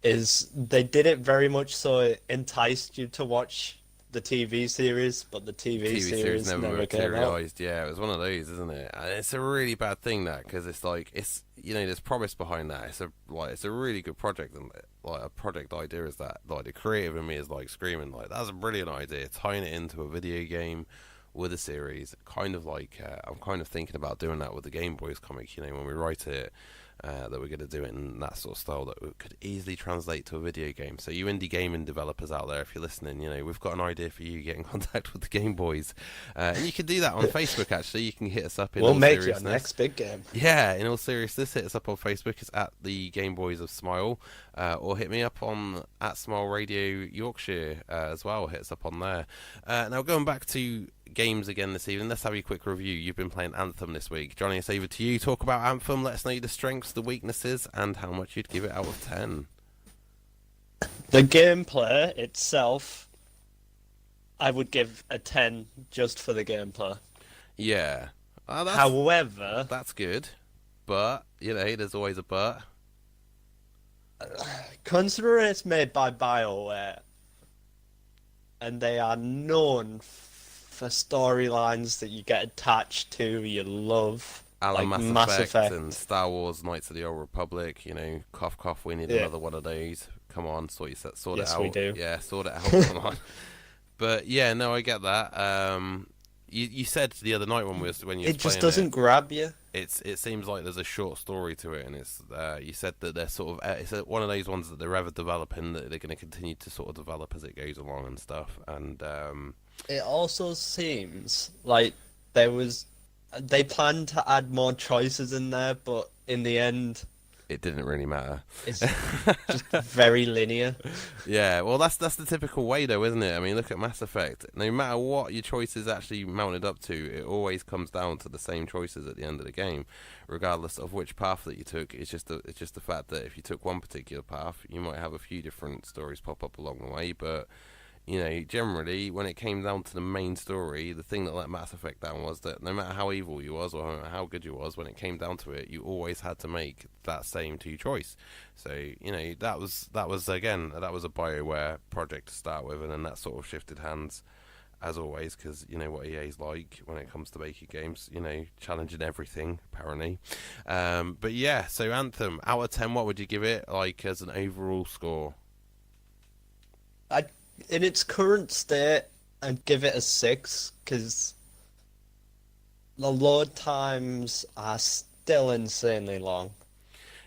is they did it very much so it enticed you to watch the TV series, but the TV series never materialized. Yeah, it was one of those, isn't it? And it's a really bad thing, that, because it's like, there's promise behind that. It's a really good project, and a project idea is that, the creative in me is screaming that's a brilliant idea, tying it into a video game with a series, kind of I'm kind of thinking about doing that with the Game Boys comic, when we write it, that we're going to do it in that sort of style that could easily translate to a video game. So you indie gaming developers out there, if you're listening, we've got an idea for you. Get in contact with the Game Boys. And you can do that on Facebook, actually. You can hit us up in We'll all make seriousness. your next big game. Yeah, in all seriousness, hit us up on Facebook. It's at the Game Boys of Smile. Or hit me up on at Smile Radio Yorkshire as well. Hit us up on there. Now, going back to games again this evening, let's have a quick review. You've been playing Anthem this week. Jonny, it's over to you. Talk about Anthem. Let us know the strengths, the weaknesses, and how much you'd give it out of 10. The gameplay itself, I would give a 10 just for the gameplay. Yeah. However... That's good. But, there's always a but. Considering it's made by BioWare, and they are known for storylines that you get attached to, you love, like Mass Effect and Star Wars Knights of the Old Republic, cough cough, we need another one of those. Come on, sort it out. Yes, we do. Yeah, sort it out, come on. But yeah, no, I get that. You said the other night when you was playing it just doesn't grab you. It seems like there's a short story to it, and it's you said that they're sort of it's one of those ones that they're ever developing, that they're going to continue to sort of develop as it goes along and stuff. And it also seems like they planned to add more choices in there, but in the end, it didn't really matter. It's just very linear. Yeah, well, that's the typical way, though, isn't it? I mean, look at Mass Effect. No matter what your choices actually mounted up to, it always comes down to the same choices at the end of the game, regardless of which path that you took. It's just the fact that if you took one particular path, you might have a few different stories pop up along the way, but generally, when it came down to the main story, the thing that let Mass Effect down was that no matter how evil you was or how good you was, when it came down to it, you always had to make that same two choice. So, that was again, that was a BioWare project to start with, and then that sort of shifted hands, as always, because you know what EA's like when it comes to making games, challenging everything, apparently. But yeah, so Anthem, out of 10, what would you give it, as an overall score? In its current state, I'd give it a 6, because the load times are still insanely long.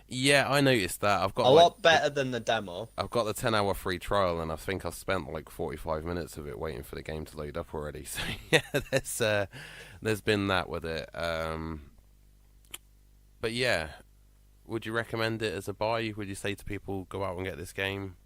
Yeah, I noticed that. I've got a lot better than the demo. I've got the 10-hour free trial, and I think I've spent 45 minutes of it waiting for the game to load up already. So yeah, there's been that with it. But yeah, would you recommend it as a buy? Would you say to people, go out and get this game?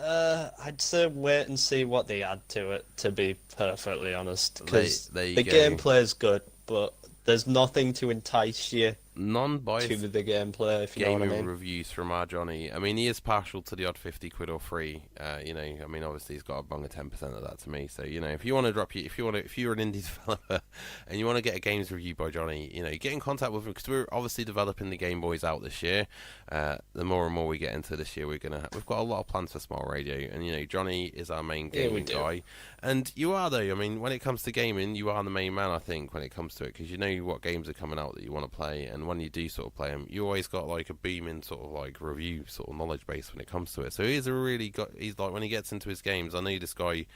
I'd say wait and see what they add to it, to be perfectly honest. Because the gameplay is good, but there's nothing to entice you non-biased to the gameplay, if you know what I mean. Reviews from our Jonny. I mean, he is partial to the odd 50 quid or free. I mean, obviously he's got a bung of 10% of that to me. So, if you want to if you're an indie developer and you want to get a games review by Jonny, get in contact with him, because we're obviously developing the Game Boys out this year. The more and more we get into this year, we've got a lot of plans for Smile Radio, and Jonny is our main gaming guy. And you are, though. I mean, when it comes to gaming, you are the main man, I think, when it comes to it, because you know what games are coming out that you want to play, and when you do sort of play them, you always got a beaming sort of review sort of knowledge base when it comes to it. So he's when he gets into his games, I need this guy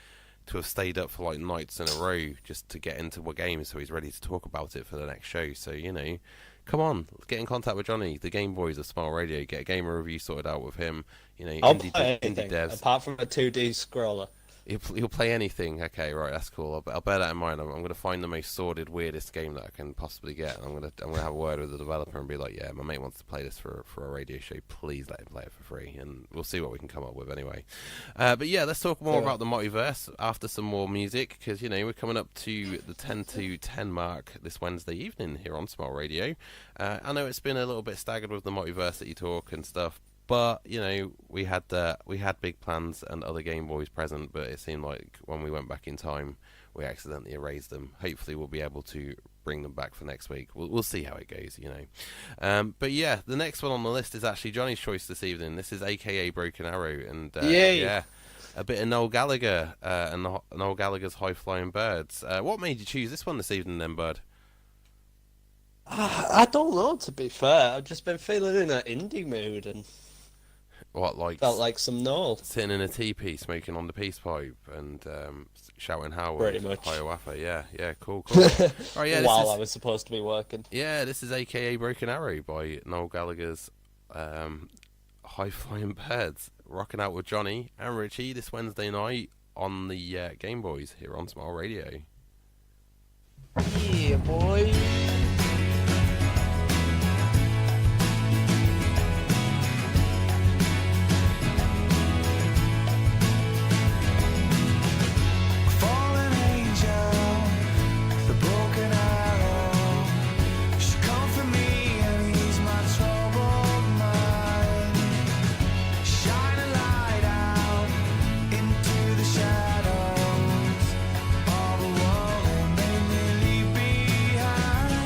to have stayed up for nights in a row just to get into a game, so he's ready to talk about it for the next show. So come on, get in contact with Jonny, the Game Boys of Smile Radio, get a gamer review sorted out with him. I'll play anything, indie devs, apart from a 2D scroller. You'll play anything. Okay, right, that's cool. I'll bear that in mind. I'm going to find the most sordid, weirdest game that I can possibly get, and I'm going to have a word with the developer and be like, yeah, my mate wants to play this for a radio show. Please let him play it for free, and we'll see what we can come up with anyway. But yeah, let's talk more about the Multiverse after some more music, because we're coming up to the 10 to 10 mark this Wednesday evening here on Smile Radio. I know it's been a little bit staggered with the Multiversity talk and stuff. But we had big plans and other Game Boys present, but it seemed like when we went back in time, we accidentally erased them. Hopefully, we'll be able to bring them back for next week. We'll see how it goes, But yeah, the next one on the list is actually Johnny's choice this evening. This is AKA Broken Arrow, and yeah, a bit of Noel Gallagher and Noel Gallagher's High Flying Birds. What made you choose this one this evening, then, bud? I don't know. To be fair, I've just been feeling in an indie mood and. Felt like some Noel. Sitting in a teepee, smoking on the peace pipe, and shouting Howard. Pretty much. Hiawatha, yeah, cool. Right, yeah, While I was supposed to be working. Yeah, this is AKA Broken Arrow by Noel Gallagher's High Flying Birds. Rocking out with Jonny and Ritchie this Wednesday night on the GameboyZ here on Smile Radio. Yeah, boy. Shadows of a world they made me leave behind.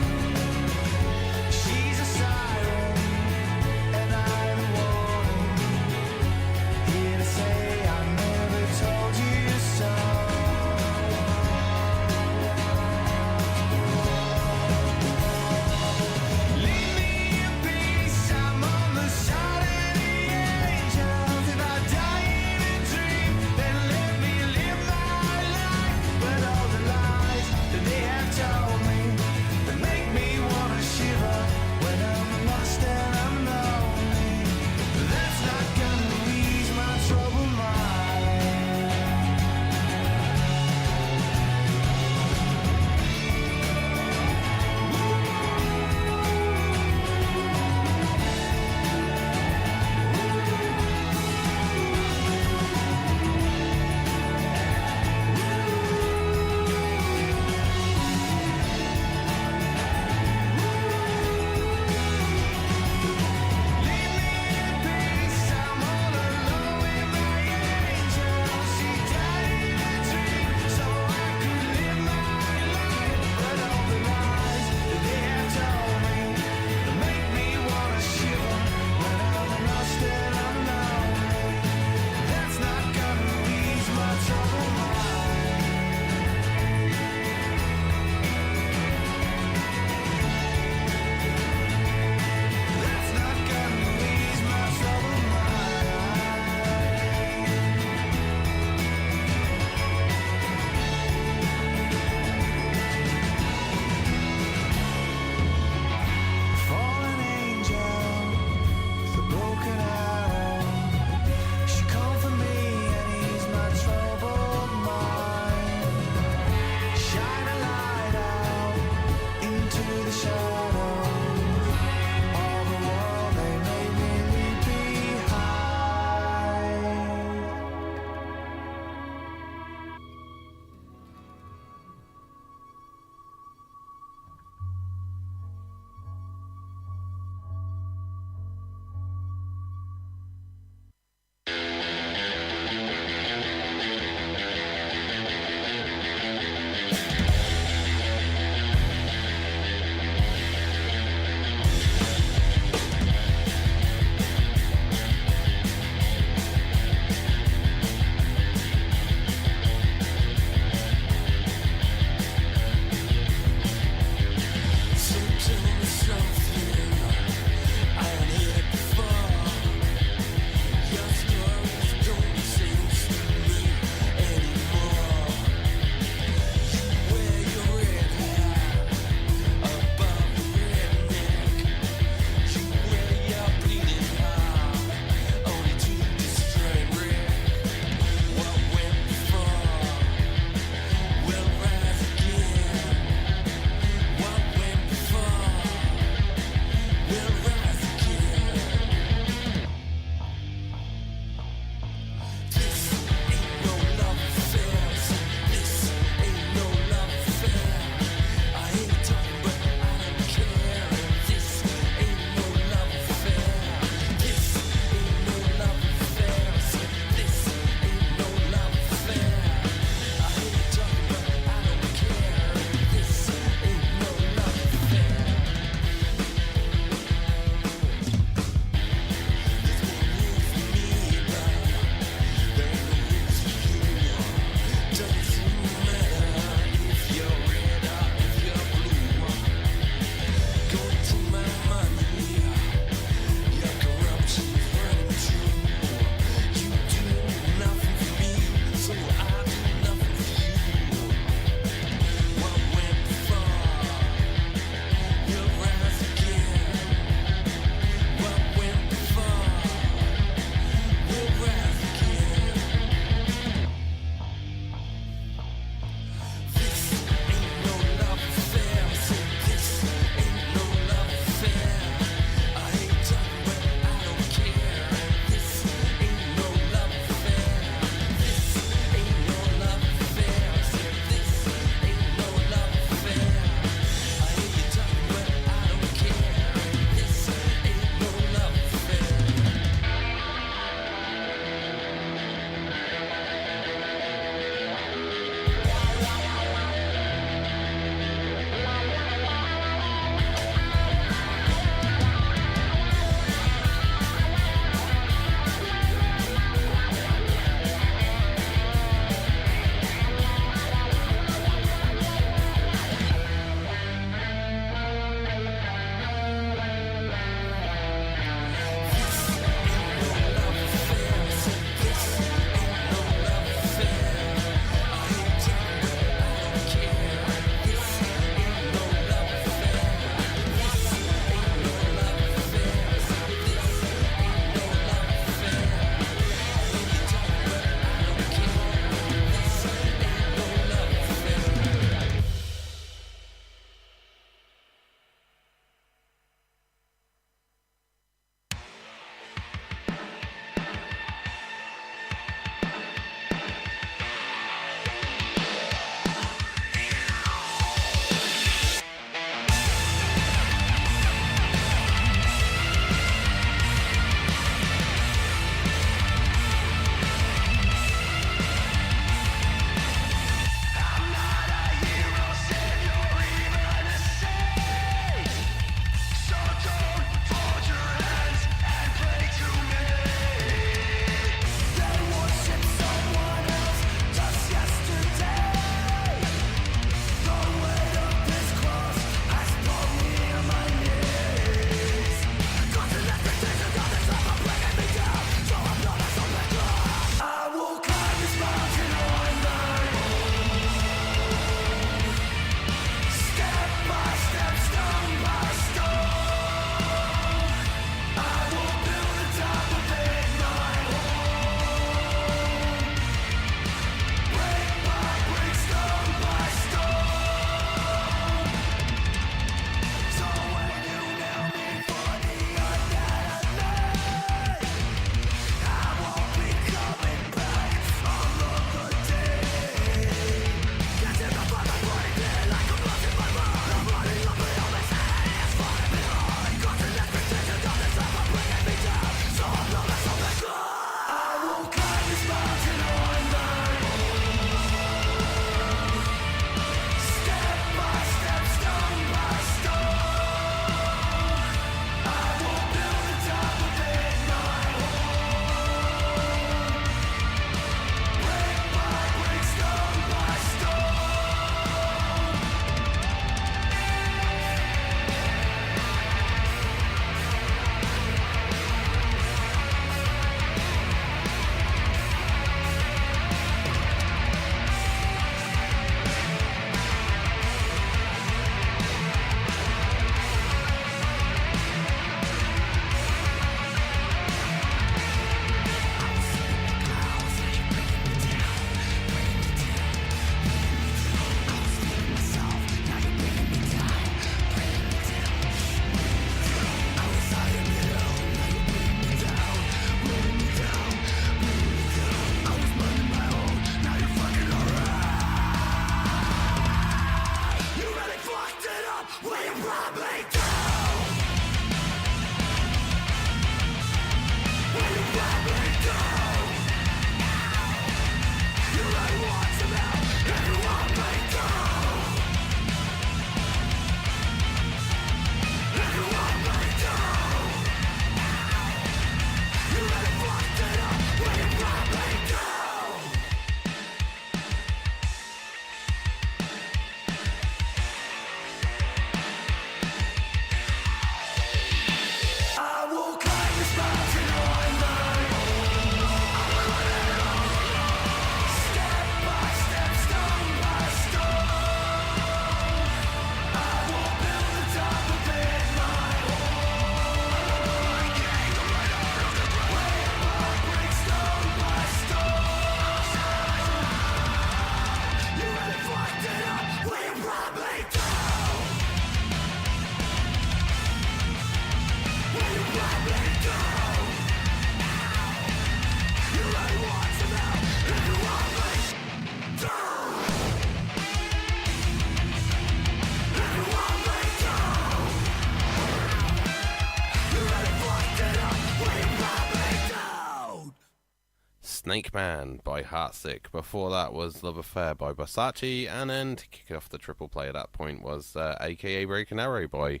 Snake Man by Heartsick. Before that was Love Affair by Versace, and then to kick off the triple play at that point was AKA Breaking Arrow by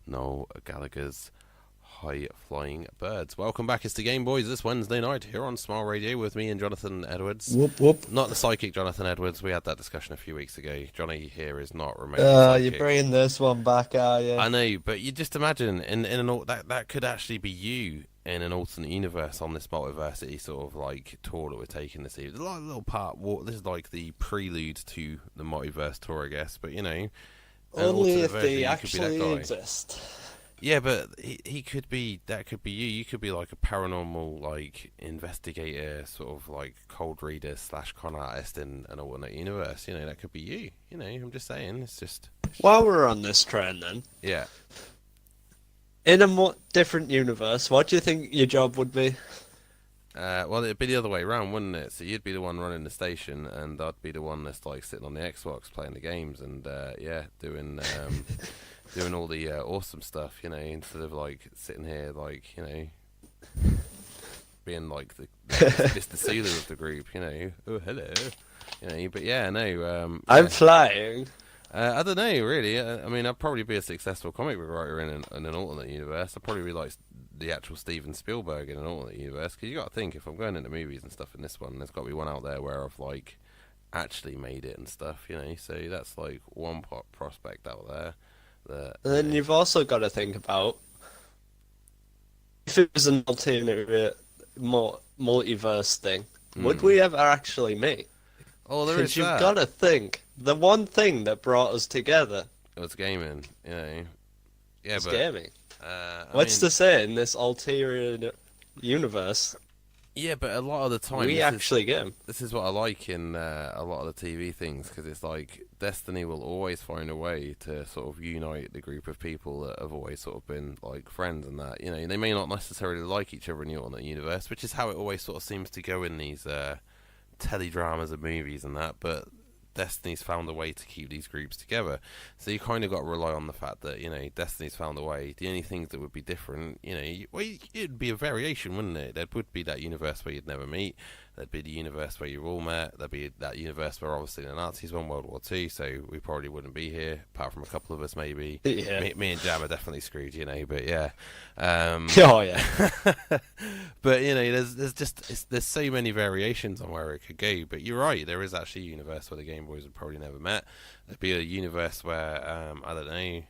Noel Gallagher's High Flying Birds. Welcome back, it's the GameboyZ this Wednesday night here on Smile Radio with me and Jonathan Edwards. Whoop whoop. Not the psychic Jonathan Edwards, we had that discussion a few weeks ago. Johnny here is not remotely psychic. You're bringing this one back, are you? I know, but you just imagine that could actually be you in an alternate universe on this multiversity sort of like tour that we're taking this evening. Like a little part. This is like the prelude to the multiverse tour, I guess. But you know, only if they actually exist. Yeah, but he could be. That could be you. You could be like a paranormal like investigator, sort of like cold reader / con artist in an alternate universe. You know, that could be you. You know, I'm just saying. It's just. While we're on this trend, then. Yeah. In a different universe, what do you think your job would be? Well, it'd be the other way around, wouldn't it? So you'd be the one running the station, and I'd be the one that's like sitting on the Xbox playing the games, and doing doing all the awesome stuff, you know, instead of like sitting here like, you know, being like the Mr. Sealer of the group, you know. Oh, hello, you know. But yeah, no. I'm flying. I don't know, really. I mean, I'd probably be a successful comic book writer in an alternate universe. I'd probably be like the actual Steven Spielberg in an alternate universe. Because you got to think, if I'm going into movies and stuff in this one, there's got to be one out there where I've like actually made it and stuff, you know. So that's like one prospect out there. And then you've also got to think about if it was an alternate multiverse thing, would we ever actually meet? Oh, there is that. You've got to think. The one thing that brought us together was gaming, you know. Yeah, it's but gaming. What's to say in this ulterior universe? Yeah, but a lot of the time we actually game. This is what I like in a lot of the TV things, because it's like Destiny will always find a way to sort of unite the group of people that have always sort of been like friends and that. You know, they may not necessarily like each other in the alternate universe, which is how it always sort of seems to go in these teledramas and movies and that, but Destiny's found a way to keep these groups together. So you kind of got to rely on the fact that, you know, Destiny's found a way. The only things that would be different, you know, it'd be a variation, wouldn't it? There would be that universe where you'd never meet. There'd be the universe where you've all met. There'd be that universe where obviously the Nazis won World War II, so we probably wouldn't be here, apart from a couple of us maybe. Yeah. Me and Jam are definitely screwed, you know, but yeah. Oh, yeah. But, you know, there's so many variations on where it could go, but you're right, there is actually a universe where the GameboyZ would probably never met. There'd be a universe where, I don't know,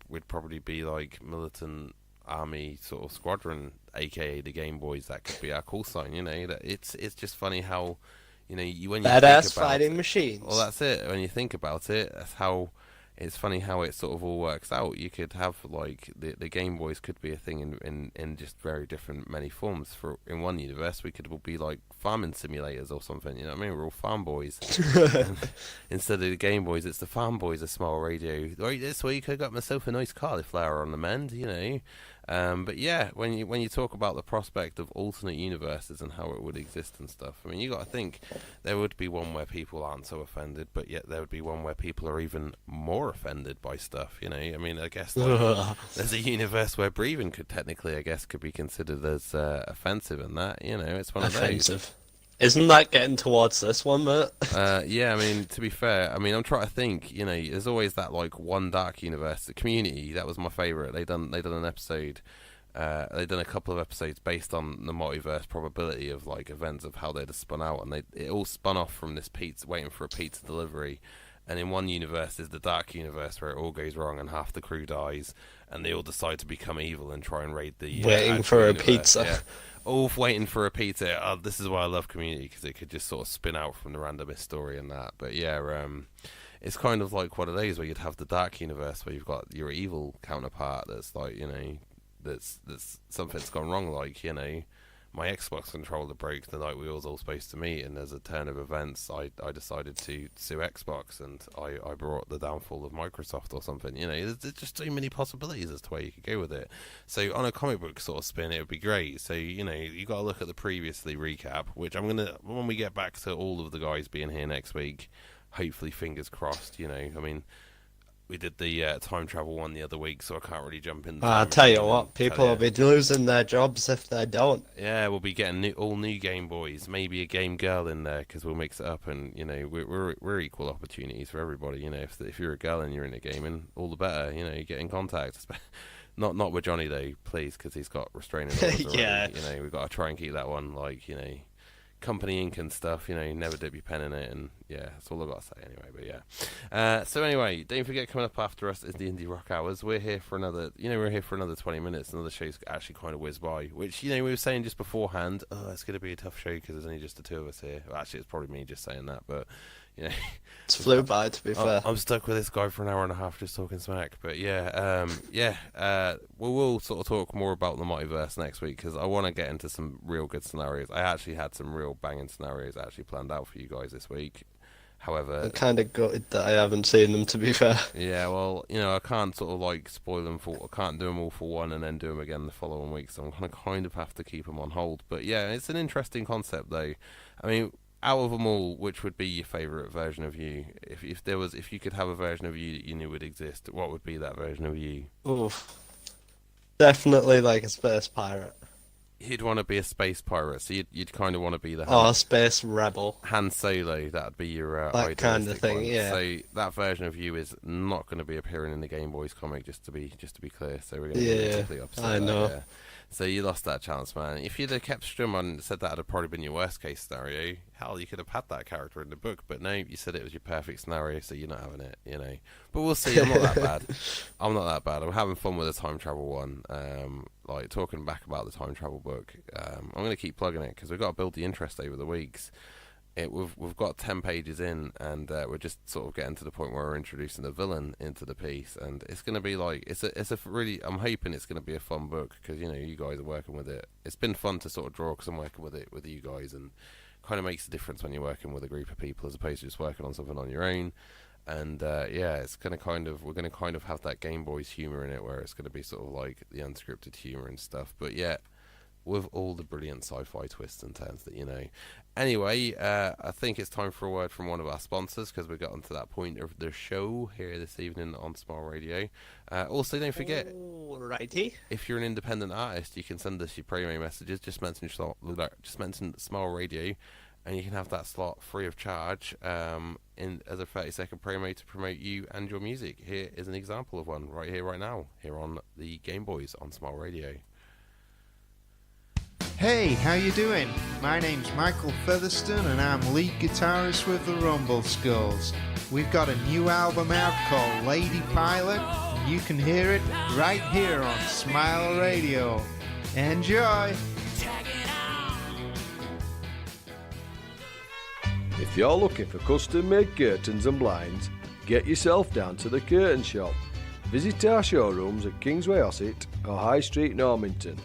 we'd probably be like militant army sort of squadron, aka the GameboyZ. That could be our call sign, you know. That it's just funny how, you know, when you badass think about fighting it, machines. Well, that's it. When you think about it, that's how. It's funny how it sort of all works out. You could have like the GameboyZ could be a thing in just very different many forms. For in one universe, we could all be like farming simulators or something. You know what I mean? We're all farm boys. Instead of the GameboyZ, it's the farm boys of Smile Radio. Right, this week I got myself a nice cauliflower on the mend. You know. But yeah, when you talk about the prospect of alternate universes and how it would exist and stuff, I mean, you got to think there would be one where people aren't so offended, but yet there would be one where people are even more offended by stuff. You know, I mean, I guess like, there's a universe where breathing could technically, I guess, could be considered as offensive, and that, you know, it's one of those. Isn't that getting towards this one, mate? Yeah, I mean, to be fair, I mean, I'm trying to think, you know, there's always that, like, one dark universe. The Community, that was my favourite. They done an episode, they done a couple of episodes based on the multiverse probability of, like, events of how they'd have spun out, and it all spun off from this pizza, waiting for a pizza delivery. And in one universe is the dark universe where it all goes wrong and half the crew dies, and they all decide to become evil and try and raid the waiting for a universe. pizza. Yeah. All waiting for a pizza. This is why I love Community, because it could just sort of spin out from the randomest story and that. But yeah, it's kind of like one of those where you'd have the dark universe where you've got your evil counterpart that's like, you know, that's something's gone wrong, like, you know, my Xbox controller broke the night we was all supposed to meet, and as a turn of events, I decided to sue Xbox, and I brought the downfall of Microsoft or something. You know, there's just too many possibilities as to where you could go with it. So on a comic book sort of spin, it would be great. So, you know, you got to look at the previously recap, which I'm gonna, when we get back to all of the guys being here next week, hopefully fingers crossed. You know, I mean, we did the time travel one the other week, so I can't really jump in. I'll tell you what, people will be losing their jobs if they don't. Yeah, we'll be getting all new Game Boys, maybe a Game Girl in there, because we'll mix it up, and we're equal opportunities for everybody. If you're a girl and you're into gaming, all the better. You get in contact. Not with Jonny though, please, because he's got restraining orders already. Yeah. We've got to try and keep that one company ink and stuff, never dip your pen in it, and yeah, that's all I've got to say anyway, but yeah. So anyway, don't forget, coming up after us is the Indie Rock Hours. We're here for another 20 minutes, another show's actually kind of whizzed by, which, we were saying just beforehand, it's going to be a tough show because there's only just the two of us here. Well, actually, it's probably me just saying that, but, It's flew by, to be fair. I'm stuck with this guy for an hour and a half just talking smack, but we will sort of talk more about the Multiverse next week, because I want to get into some real good scenarios. I actually had some real banging scenarios actually planned out for you guys this week. However, I'm kind of gutted that I haven't seen them, to be fair. Yeah, well, I can't sort of spoil them I can't do them all for one and then do them again the following week, so I'm going to kind of have to keep them on hold. But yeah, it's an interesting concept though. I mean, out of them all, which would be your favourite version of you? If you could have a version of you that you knew would exist, what would be that version of you? Oof. Definitely like a space pirate. You'd want to be a space pirate, so you'd kind of want to be the a space rebel. Han Solo, that'd be your that kind of thing, one. Yeah. So that version of you is not going to be appearing in the Game Boys comic, just to be clear. So we're going to be completely upset. I know. Yeah. So you lost that chance, man. If you'd have kept Strum and said that'd have probably been your worst case scenario, hell, you could have had that character in the book. But no, you said it was your perfect scenario, so you're not having it, But we'll see. I'm not that bad. I'm not that bad. I'm having fun with the time travel one. Talking back about the time travel book. I'm going to keep plugging it because we've got to build the interest over the weeks. We've got 10 pages in, and we're just sort of getting to the point where we're introducing the villain into the piece, and it's going to be I'm hoping it's going to be a fun book, because you guys are working with it. It's been fun to sort of draw, because I'm working with it with you guys, and kind of makes a difference when you're working with a group of people as opposed to just working on something on your own. And it's going to we're going to have that GameboyZ humor in it, where it's going to be sort of like the unscripted humor and stuff, but yet with all the brilliant sci-fi twists and turns that Anyway, I think it's time for a word from one of our sponsors, because we've gotten to that point of the show here this evening on Smile Radio. Also, don't forget, alrighty, if you're an independent artist, you can send us your promo messages. Just mention Smile Radio, and you can have that slot free of charge as a 30-second promo to promote you and your music. Here is an example of one right here, right now, here on the GameboyZ on Smile Radio. Hey, how you doing? My name's Michael Featherstone and I'm lead guitarist with the Rumble Skulls. We've got a new album out called Lady Pilot, and you can hear it right here on Smile Radio. Enjoy! If you're looking for custom-made curtains and blinds, get yourself down to the Curtain Shop. Visit our showrooms at Kingsway Ossett or High Street Normanton.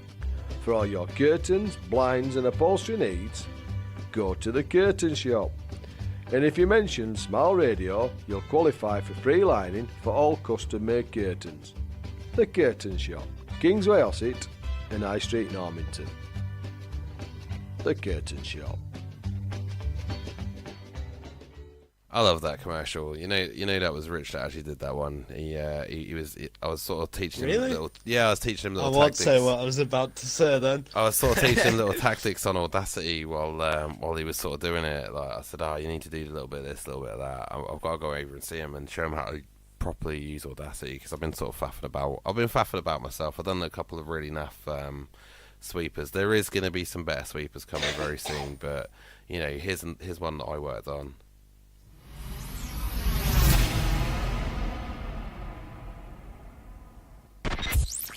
For all your curtains, blinds and upholstery needs, go to the Curtain Shop. And if you mention Smile Radio, you'll qualify for free lining for all custom-made curtains. The Curtain Shop, Kingsway Ossett and High Street Normanton. The Curtain Shop. I love that commercial. That was Rich that actually did that one. I was sort of teaching him I was teaching him little tactics. I won't say what I was about to say then. I was sort of teaching him little tactics on Audacity while he was sort of doing it. Like I said, you need to do a little bit of this, a little bit of that. I've got to go over and see him and show him how to properly use Audacity, because I've been sort of faffing about. I've been faffing about myself. I've done a couple of really naff sweepers. There is going to be some better sweepers coming very soon, but here's one that I worked on.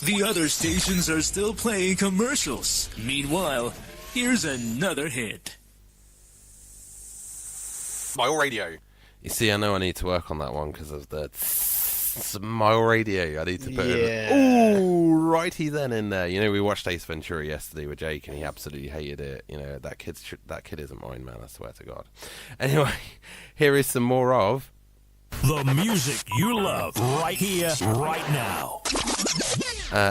The other stations are still playing commercials. Meanwhile, here's another hit. Smile Radio. You see, I know I need to work on that one because of the Smile Radio. I need to put ooh, righty then in there. We watched Ace Ventura yesterday with Jake, and he absolutely hated it. That kid isn't mine, man. I swear to God. Anyway, here is some more of the music you love right here, right now.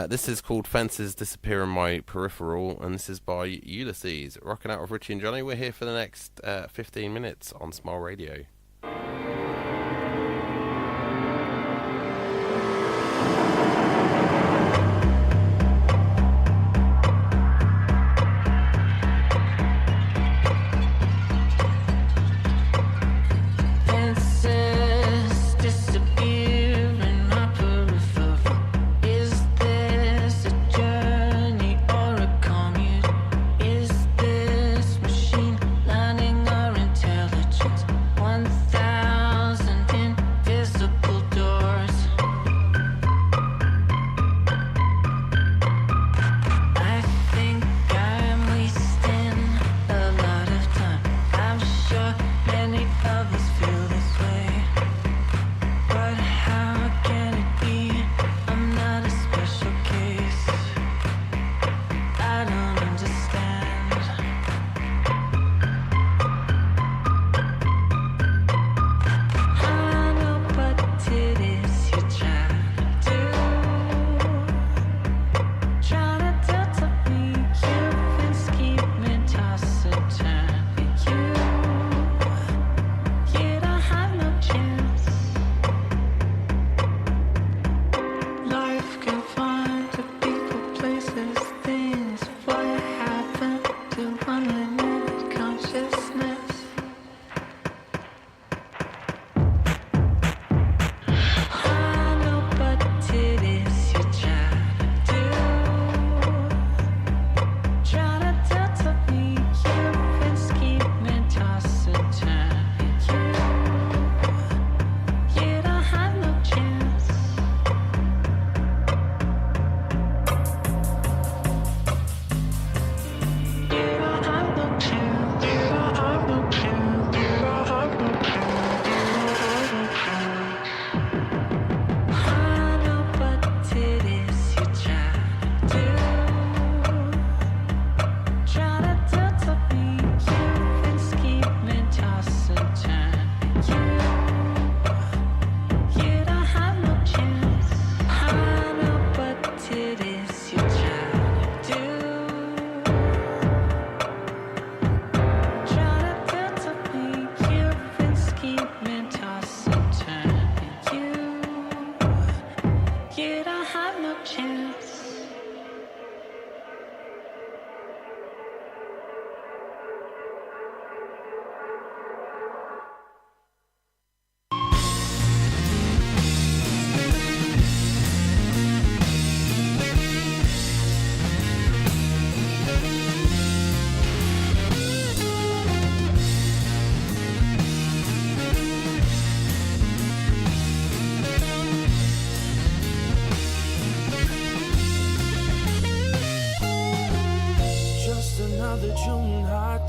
This is called Fences Disappear in My Peripheral, and this is by Ulysses. Rocking out with Ritchie and Jonny. We're here for the next 15 minutes on Smile Radio.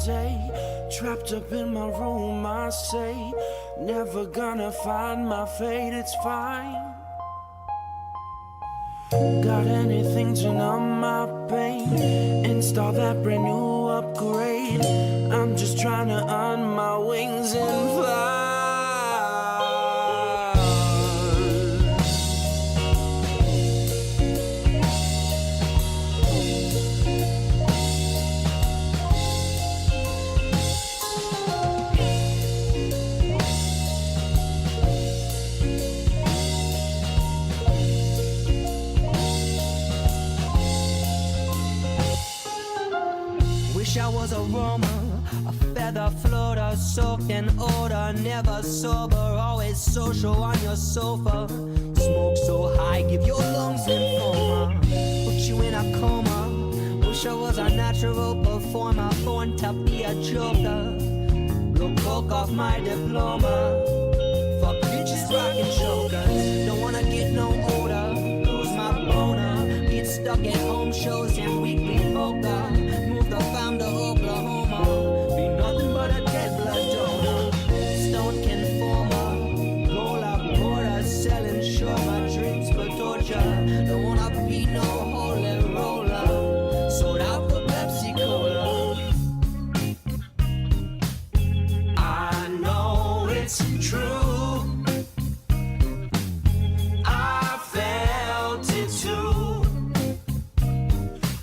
say, trapped up in my room, I say, never gonna find my fate, it's fine. Got anything to numb my pain? Install that brand new upgrade. I'm just trying to earn my wings and fly. I was a roamer, a feather floater, soaked in odor, never sober, always social on your sofa. Smoke so high, give your lungs lymphoma, put you in a coma. Wish I was a natural performer, born to be a joker. Blow coke off my diploma. Fuck bitches, rockin' chokers. Don't wanna get no older, lose my boner. Get stuck at home shows and weekly poker. Move the founder Oklahoma. Be nothing but a dead blood donor. Stone conformer. Roll up border, selling short my dreams for torture. Don't wanna be no holy roller. Sold out for Pepsi Cola. I know it's true. I felt it too.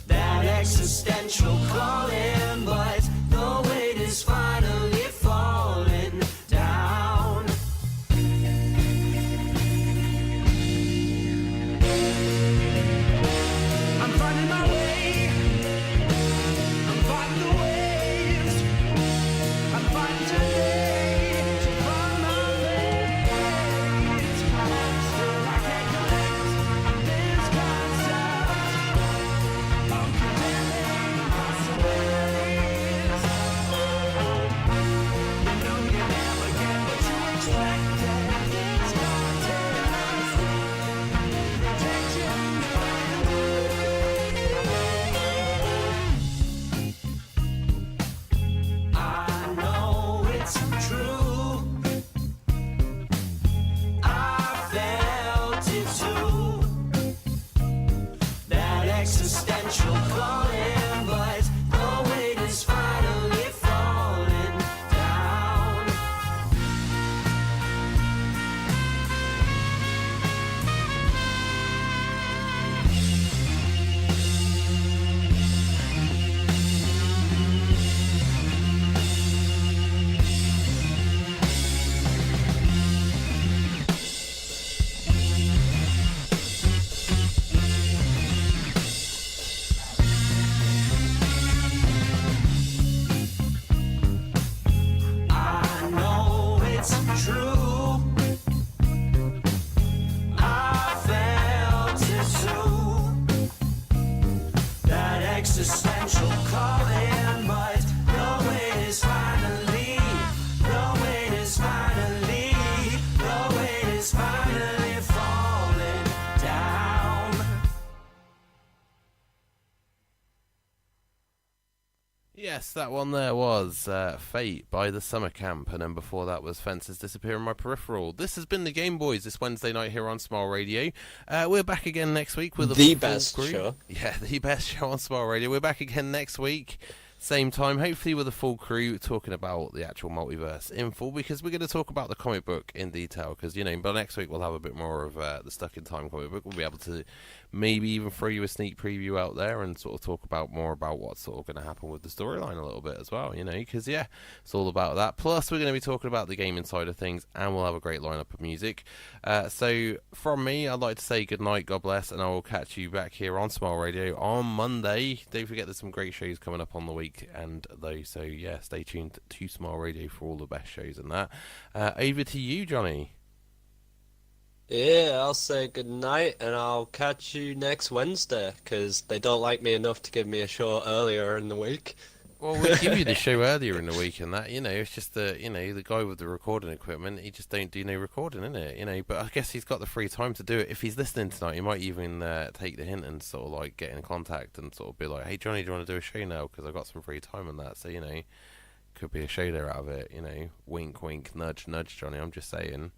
That existential calling, but the weight is finally falling down. I'm finding my way. I'm fighting the waves. I'm fighting today to find my fate. Still I can't collect this concept of condemning possibilities. You know you never get what you expected. These contents protect you. I know it's true. I felt it too. That existential calling, but the weight is finally falling down. I know it's true. I felt it too. That existential calling, but the weight is finally, the weight is finally, the weight is finally falling down. Yes, that one there was Fate by the Summer Camp, and then before that was Fences Disappear in My Peripheral. This has been the GameboyZ this Wednesday night here on Smile Radio. We're back again next week with The full best crew. show. Yeah, the best show on Smile Radio. We're back again next week. Same time, hopefully with a full crew, talking about the actual multiverse in full, because we're going to talk about the comic book in detail, because, you know, by next week we'll have a bit more of the Stuck in Time comic book. We'll be able to maybe even throw you a sneak preview out there and sort of talk about more about what's sort of going to happen with the storyline a little bit as well, you know, because, yeah, it's all about that. Plus, we're going to be talking about the gaming side of things, and we'll have a great lineup of music. So, from me, I'd like to say good night, God bless, and I will catch you back here on Smile Radio on Monday. Don't forget there's some great shows coming up on the week, and those, so, yeah, stay tuned to Smile Radio for all the best shows and that. Over to you, Johnny. Yeah, I'll say good night, and I'll catch you next Wednesday, because they don't like me enough to give me a show earlier in the week. Well, we'll give you the show earlier in the week and that, you know, it's just the, you know, the guy with the recording equipment, he just don't do no recording, innit, you know, but I guess he's got the free time to do it. If he's listening tonight, he might even take the hint and sort of, like, get in contact and sort of be like, hey, Johnny, do you want to do a show now, because I've got some free time and that, so, you know, could be a shader out of it, you know. Wink, wink, nudge, nudge, Johnny. I'm just saying.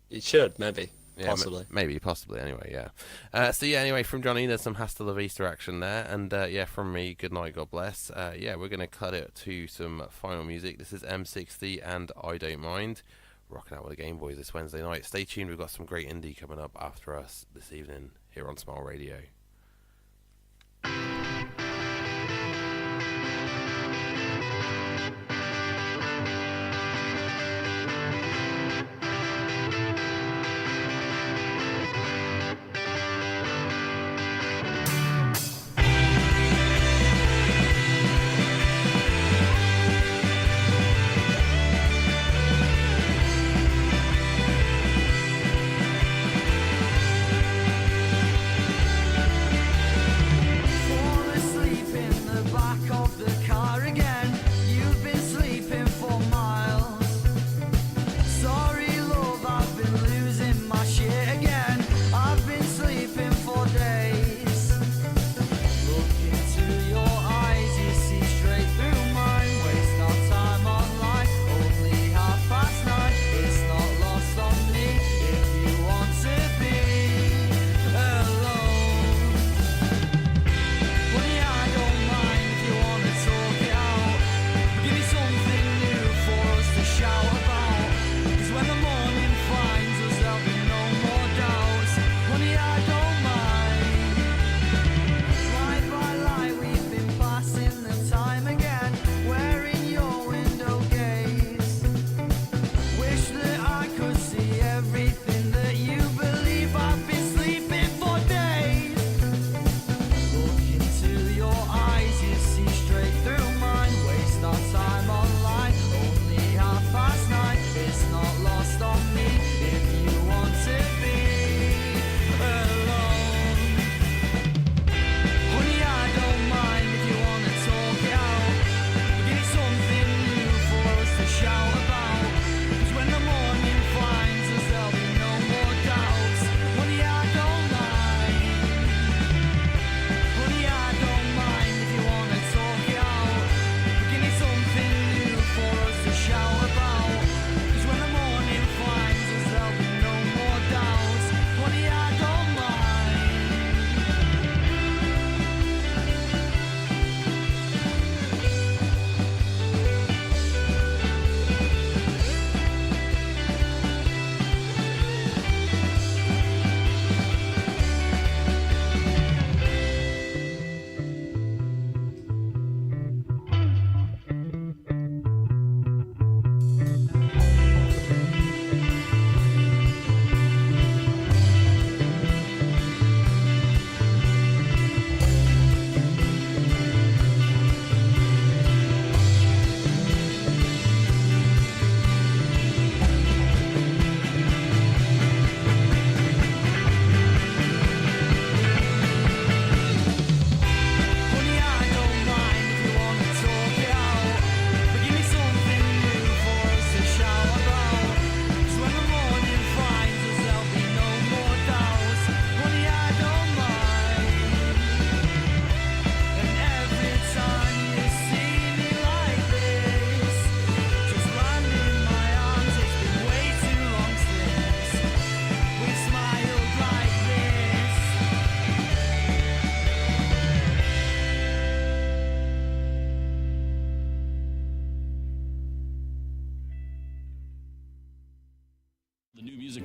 It should, maybe. Yeah, possibly. Maybe, possibly, anyway, yeah. So, yeah, anyway, from Johnny, there's some Hasta La Vista action there. And, yeah, from me, good night, God bless. Yeah, we're going to cut it to some final music. This is M60 and I Don't Mind. Rocking out with the GameboyZ this Wednesday night. Stay tuned, we've got some great indie coming up after us this evening here on Smile Radio.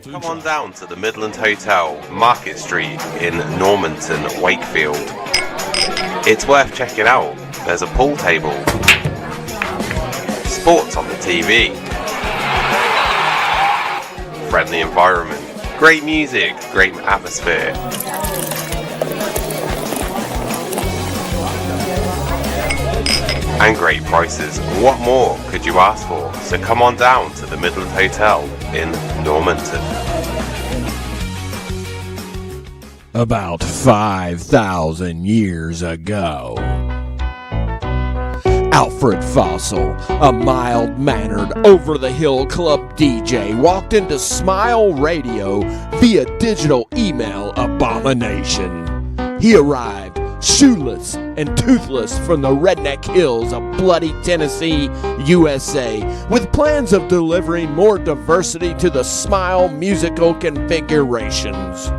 Come on down to the Midland Hotel, Market Street in Normanton, Wakefield. It's worth checking out. There's a pool table, sports on the TV, friendly environment, great music, great atmosphere. And great prices. What more could you ask for? So come on down to the Midland Hotel in Normanton. About 5,000 years ago, Alfred Fossil, a mild-mannered, over-the-hill club DJ, walked into Smile Radio via digital email abomination. He arrived shoeless and toothless from the redneck hills of bloody Tennessee, USA, with plans of delivering more diversity to the Smile musical configurations.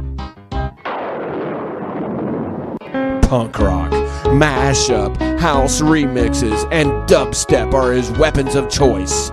Punk rock, mashup, house remixes, and dubstep are his weapons of choice.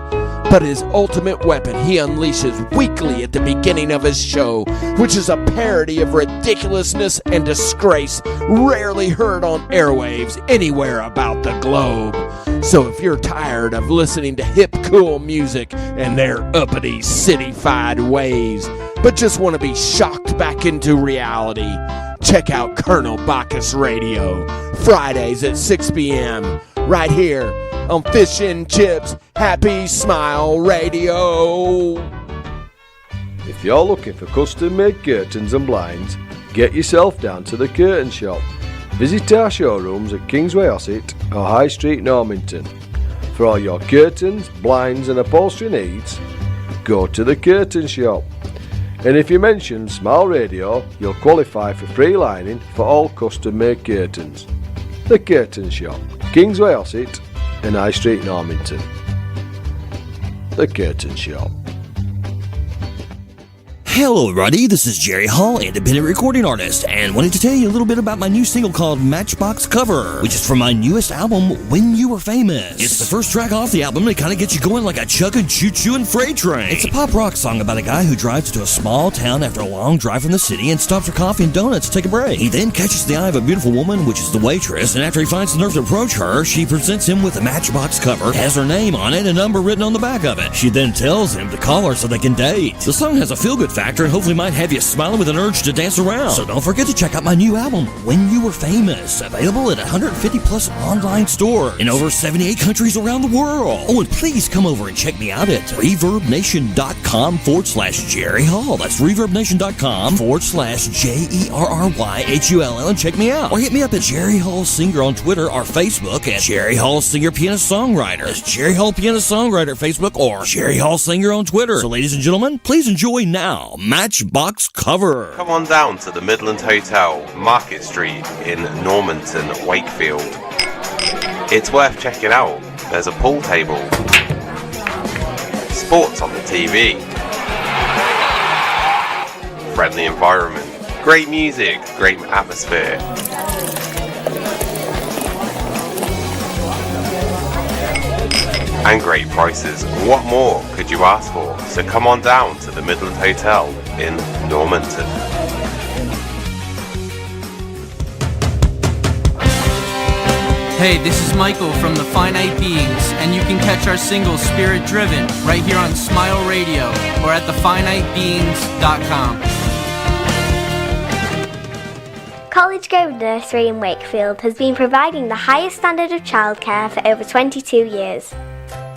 But his ultimate weapon he unleashes weekly at the beginning of his show, which is a parody of ridiculousness and disgrace rarely heard on airwaves anywhere about the globe. So if you're tired of listening to hip cool music and their uppity city-fied ways, but just want to be shocked back into reality, check out Colonel Bacchus Radio, Fridays at 6 p.m., right here on Fish and Chips Happy Smile Radio. If you're looking for custom-made curtains and blinds, get yourself down to the Curtain Shop. Visit our showrooms at Kingsway Ossett or High Street Normanton. For all your curtains, blinds and upholstery needs, go to the Curtain Shop. And if you mention Smile Radio, you'll qualify for free lining for all custom-made curtains. The Curtain Shop, Kingsway Ossett and High Street Normanton. The Curtain Shop. Hello everybody, this is Jerry Hall, independent recording artist, and wanted to tell you a little bit about my new single called Matchbox Cover, which is from my newest album, When You Were Famous. It's the first track off the album, and it kind of gets you going like a chugging, choo-chooing freight train. It's a pop rock song about a guy who drives to a small town after a long drive from the city and stops for coffee and donuts to take a break. He then catches the eye of a beautiful woman, which is the waitress, and after he finds the nerve to approach her, she presents him with a matchbox cover, has her name on it, and a number written on the back of it. She then tells him to call her so they can date. The song has a feel-good factor and hopefully might have you smiling with an urge to dance around. So don't forget to check out my new album, When You Were Famous, available at 150 plus online stores in over 78 countries around the world. Oh, and please come over and check me out at reverbnation.com/Jerry Hall. That's reverbnation.com/JerryHull and check me out. Or hit me up at Jerry Hall Singer on Twitter or Facebook at Jerry Hall Singer Pianist Songwriter. That's Jerry Hall Pianist Songwriter at Facebook or Jerry Hall Singer on Twitter. So ladies and gentlemen, please enjoy now Matchbox Cover. Come on down to the Midland Hotel, Market Street in Normanton, Wakefield. It's worth checking out. There's a pool table, sports on the TV, friendly environment, great music, great atmosphere. And great prices. What more could you ask for? So come on down to the Midland Hotel in Normanton. Hey, this is Michael from the Finite Beings, and you can catch our single Spirit Driven right here on Smile Radio or at thefinitebeings.com. College Grove Nursery in Wakefield has been providing the highest standard of childcare for over 22 years.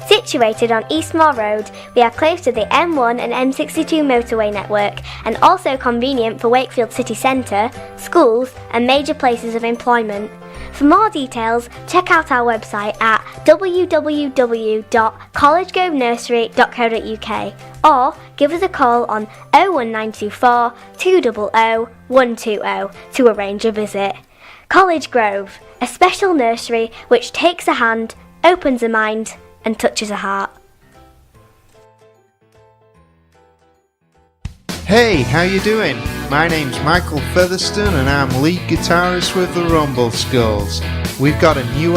Situated on Eastmore Road, we are close to the M1 and M62 motorway network and also convenient for Wakefield city centre, schools and major places of employment. For more details, check out our website at www.collegegrovenursery.co.uk or give us a call on 01924 200 120 to arrange a visit. College Grove, a special nursery which takes a hand, opens a mind and touches a heart. Hey, how you doing? My name's Michael Featherstone and I'm lead guitarist with the Rumble Skulls. We've got a new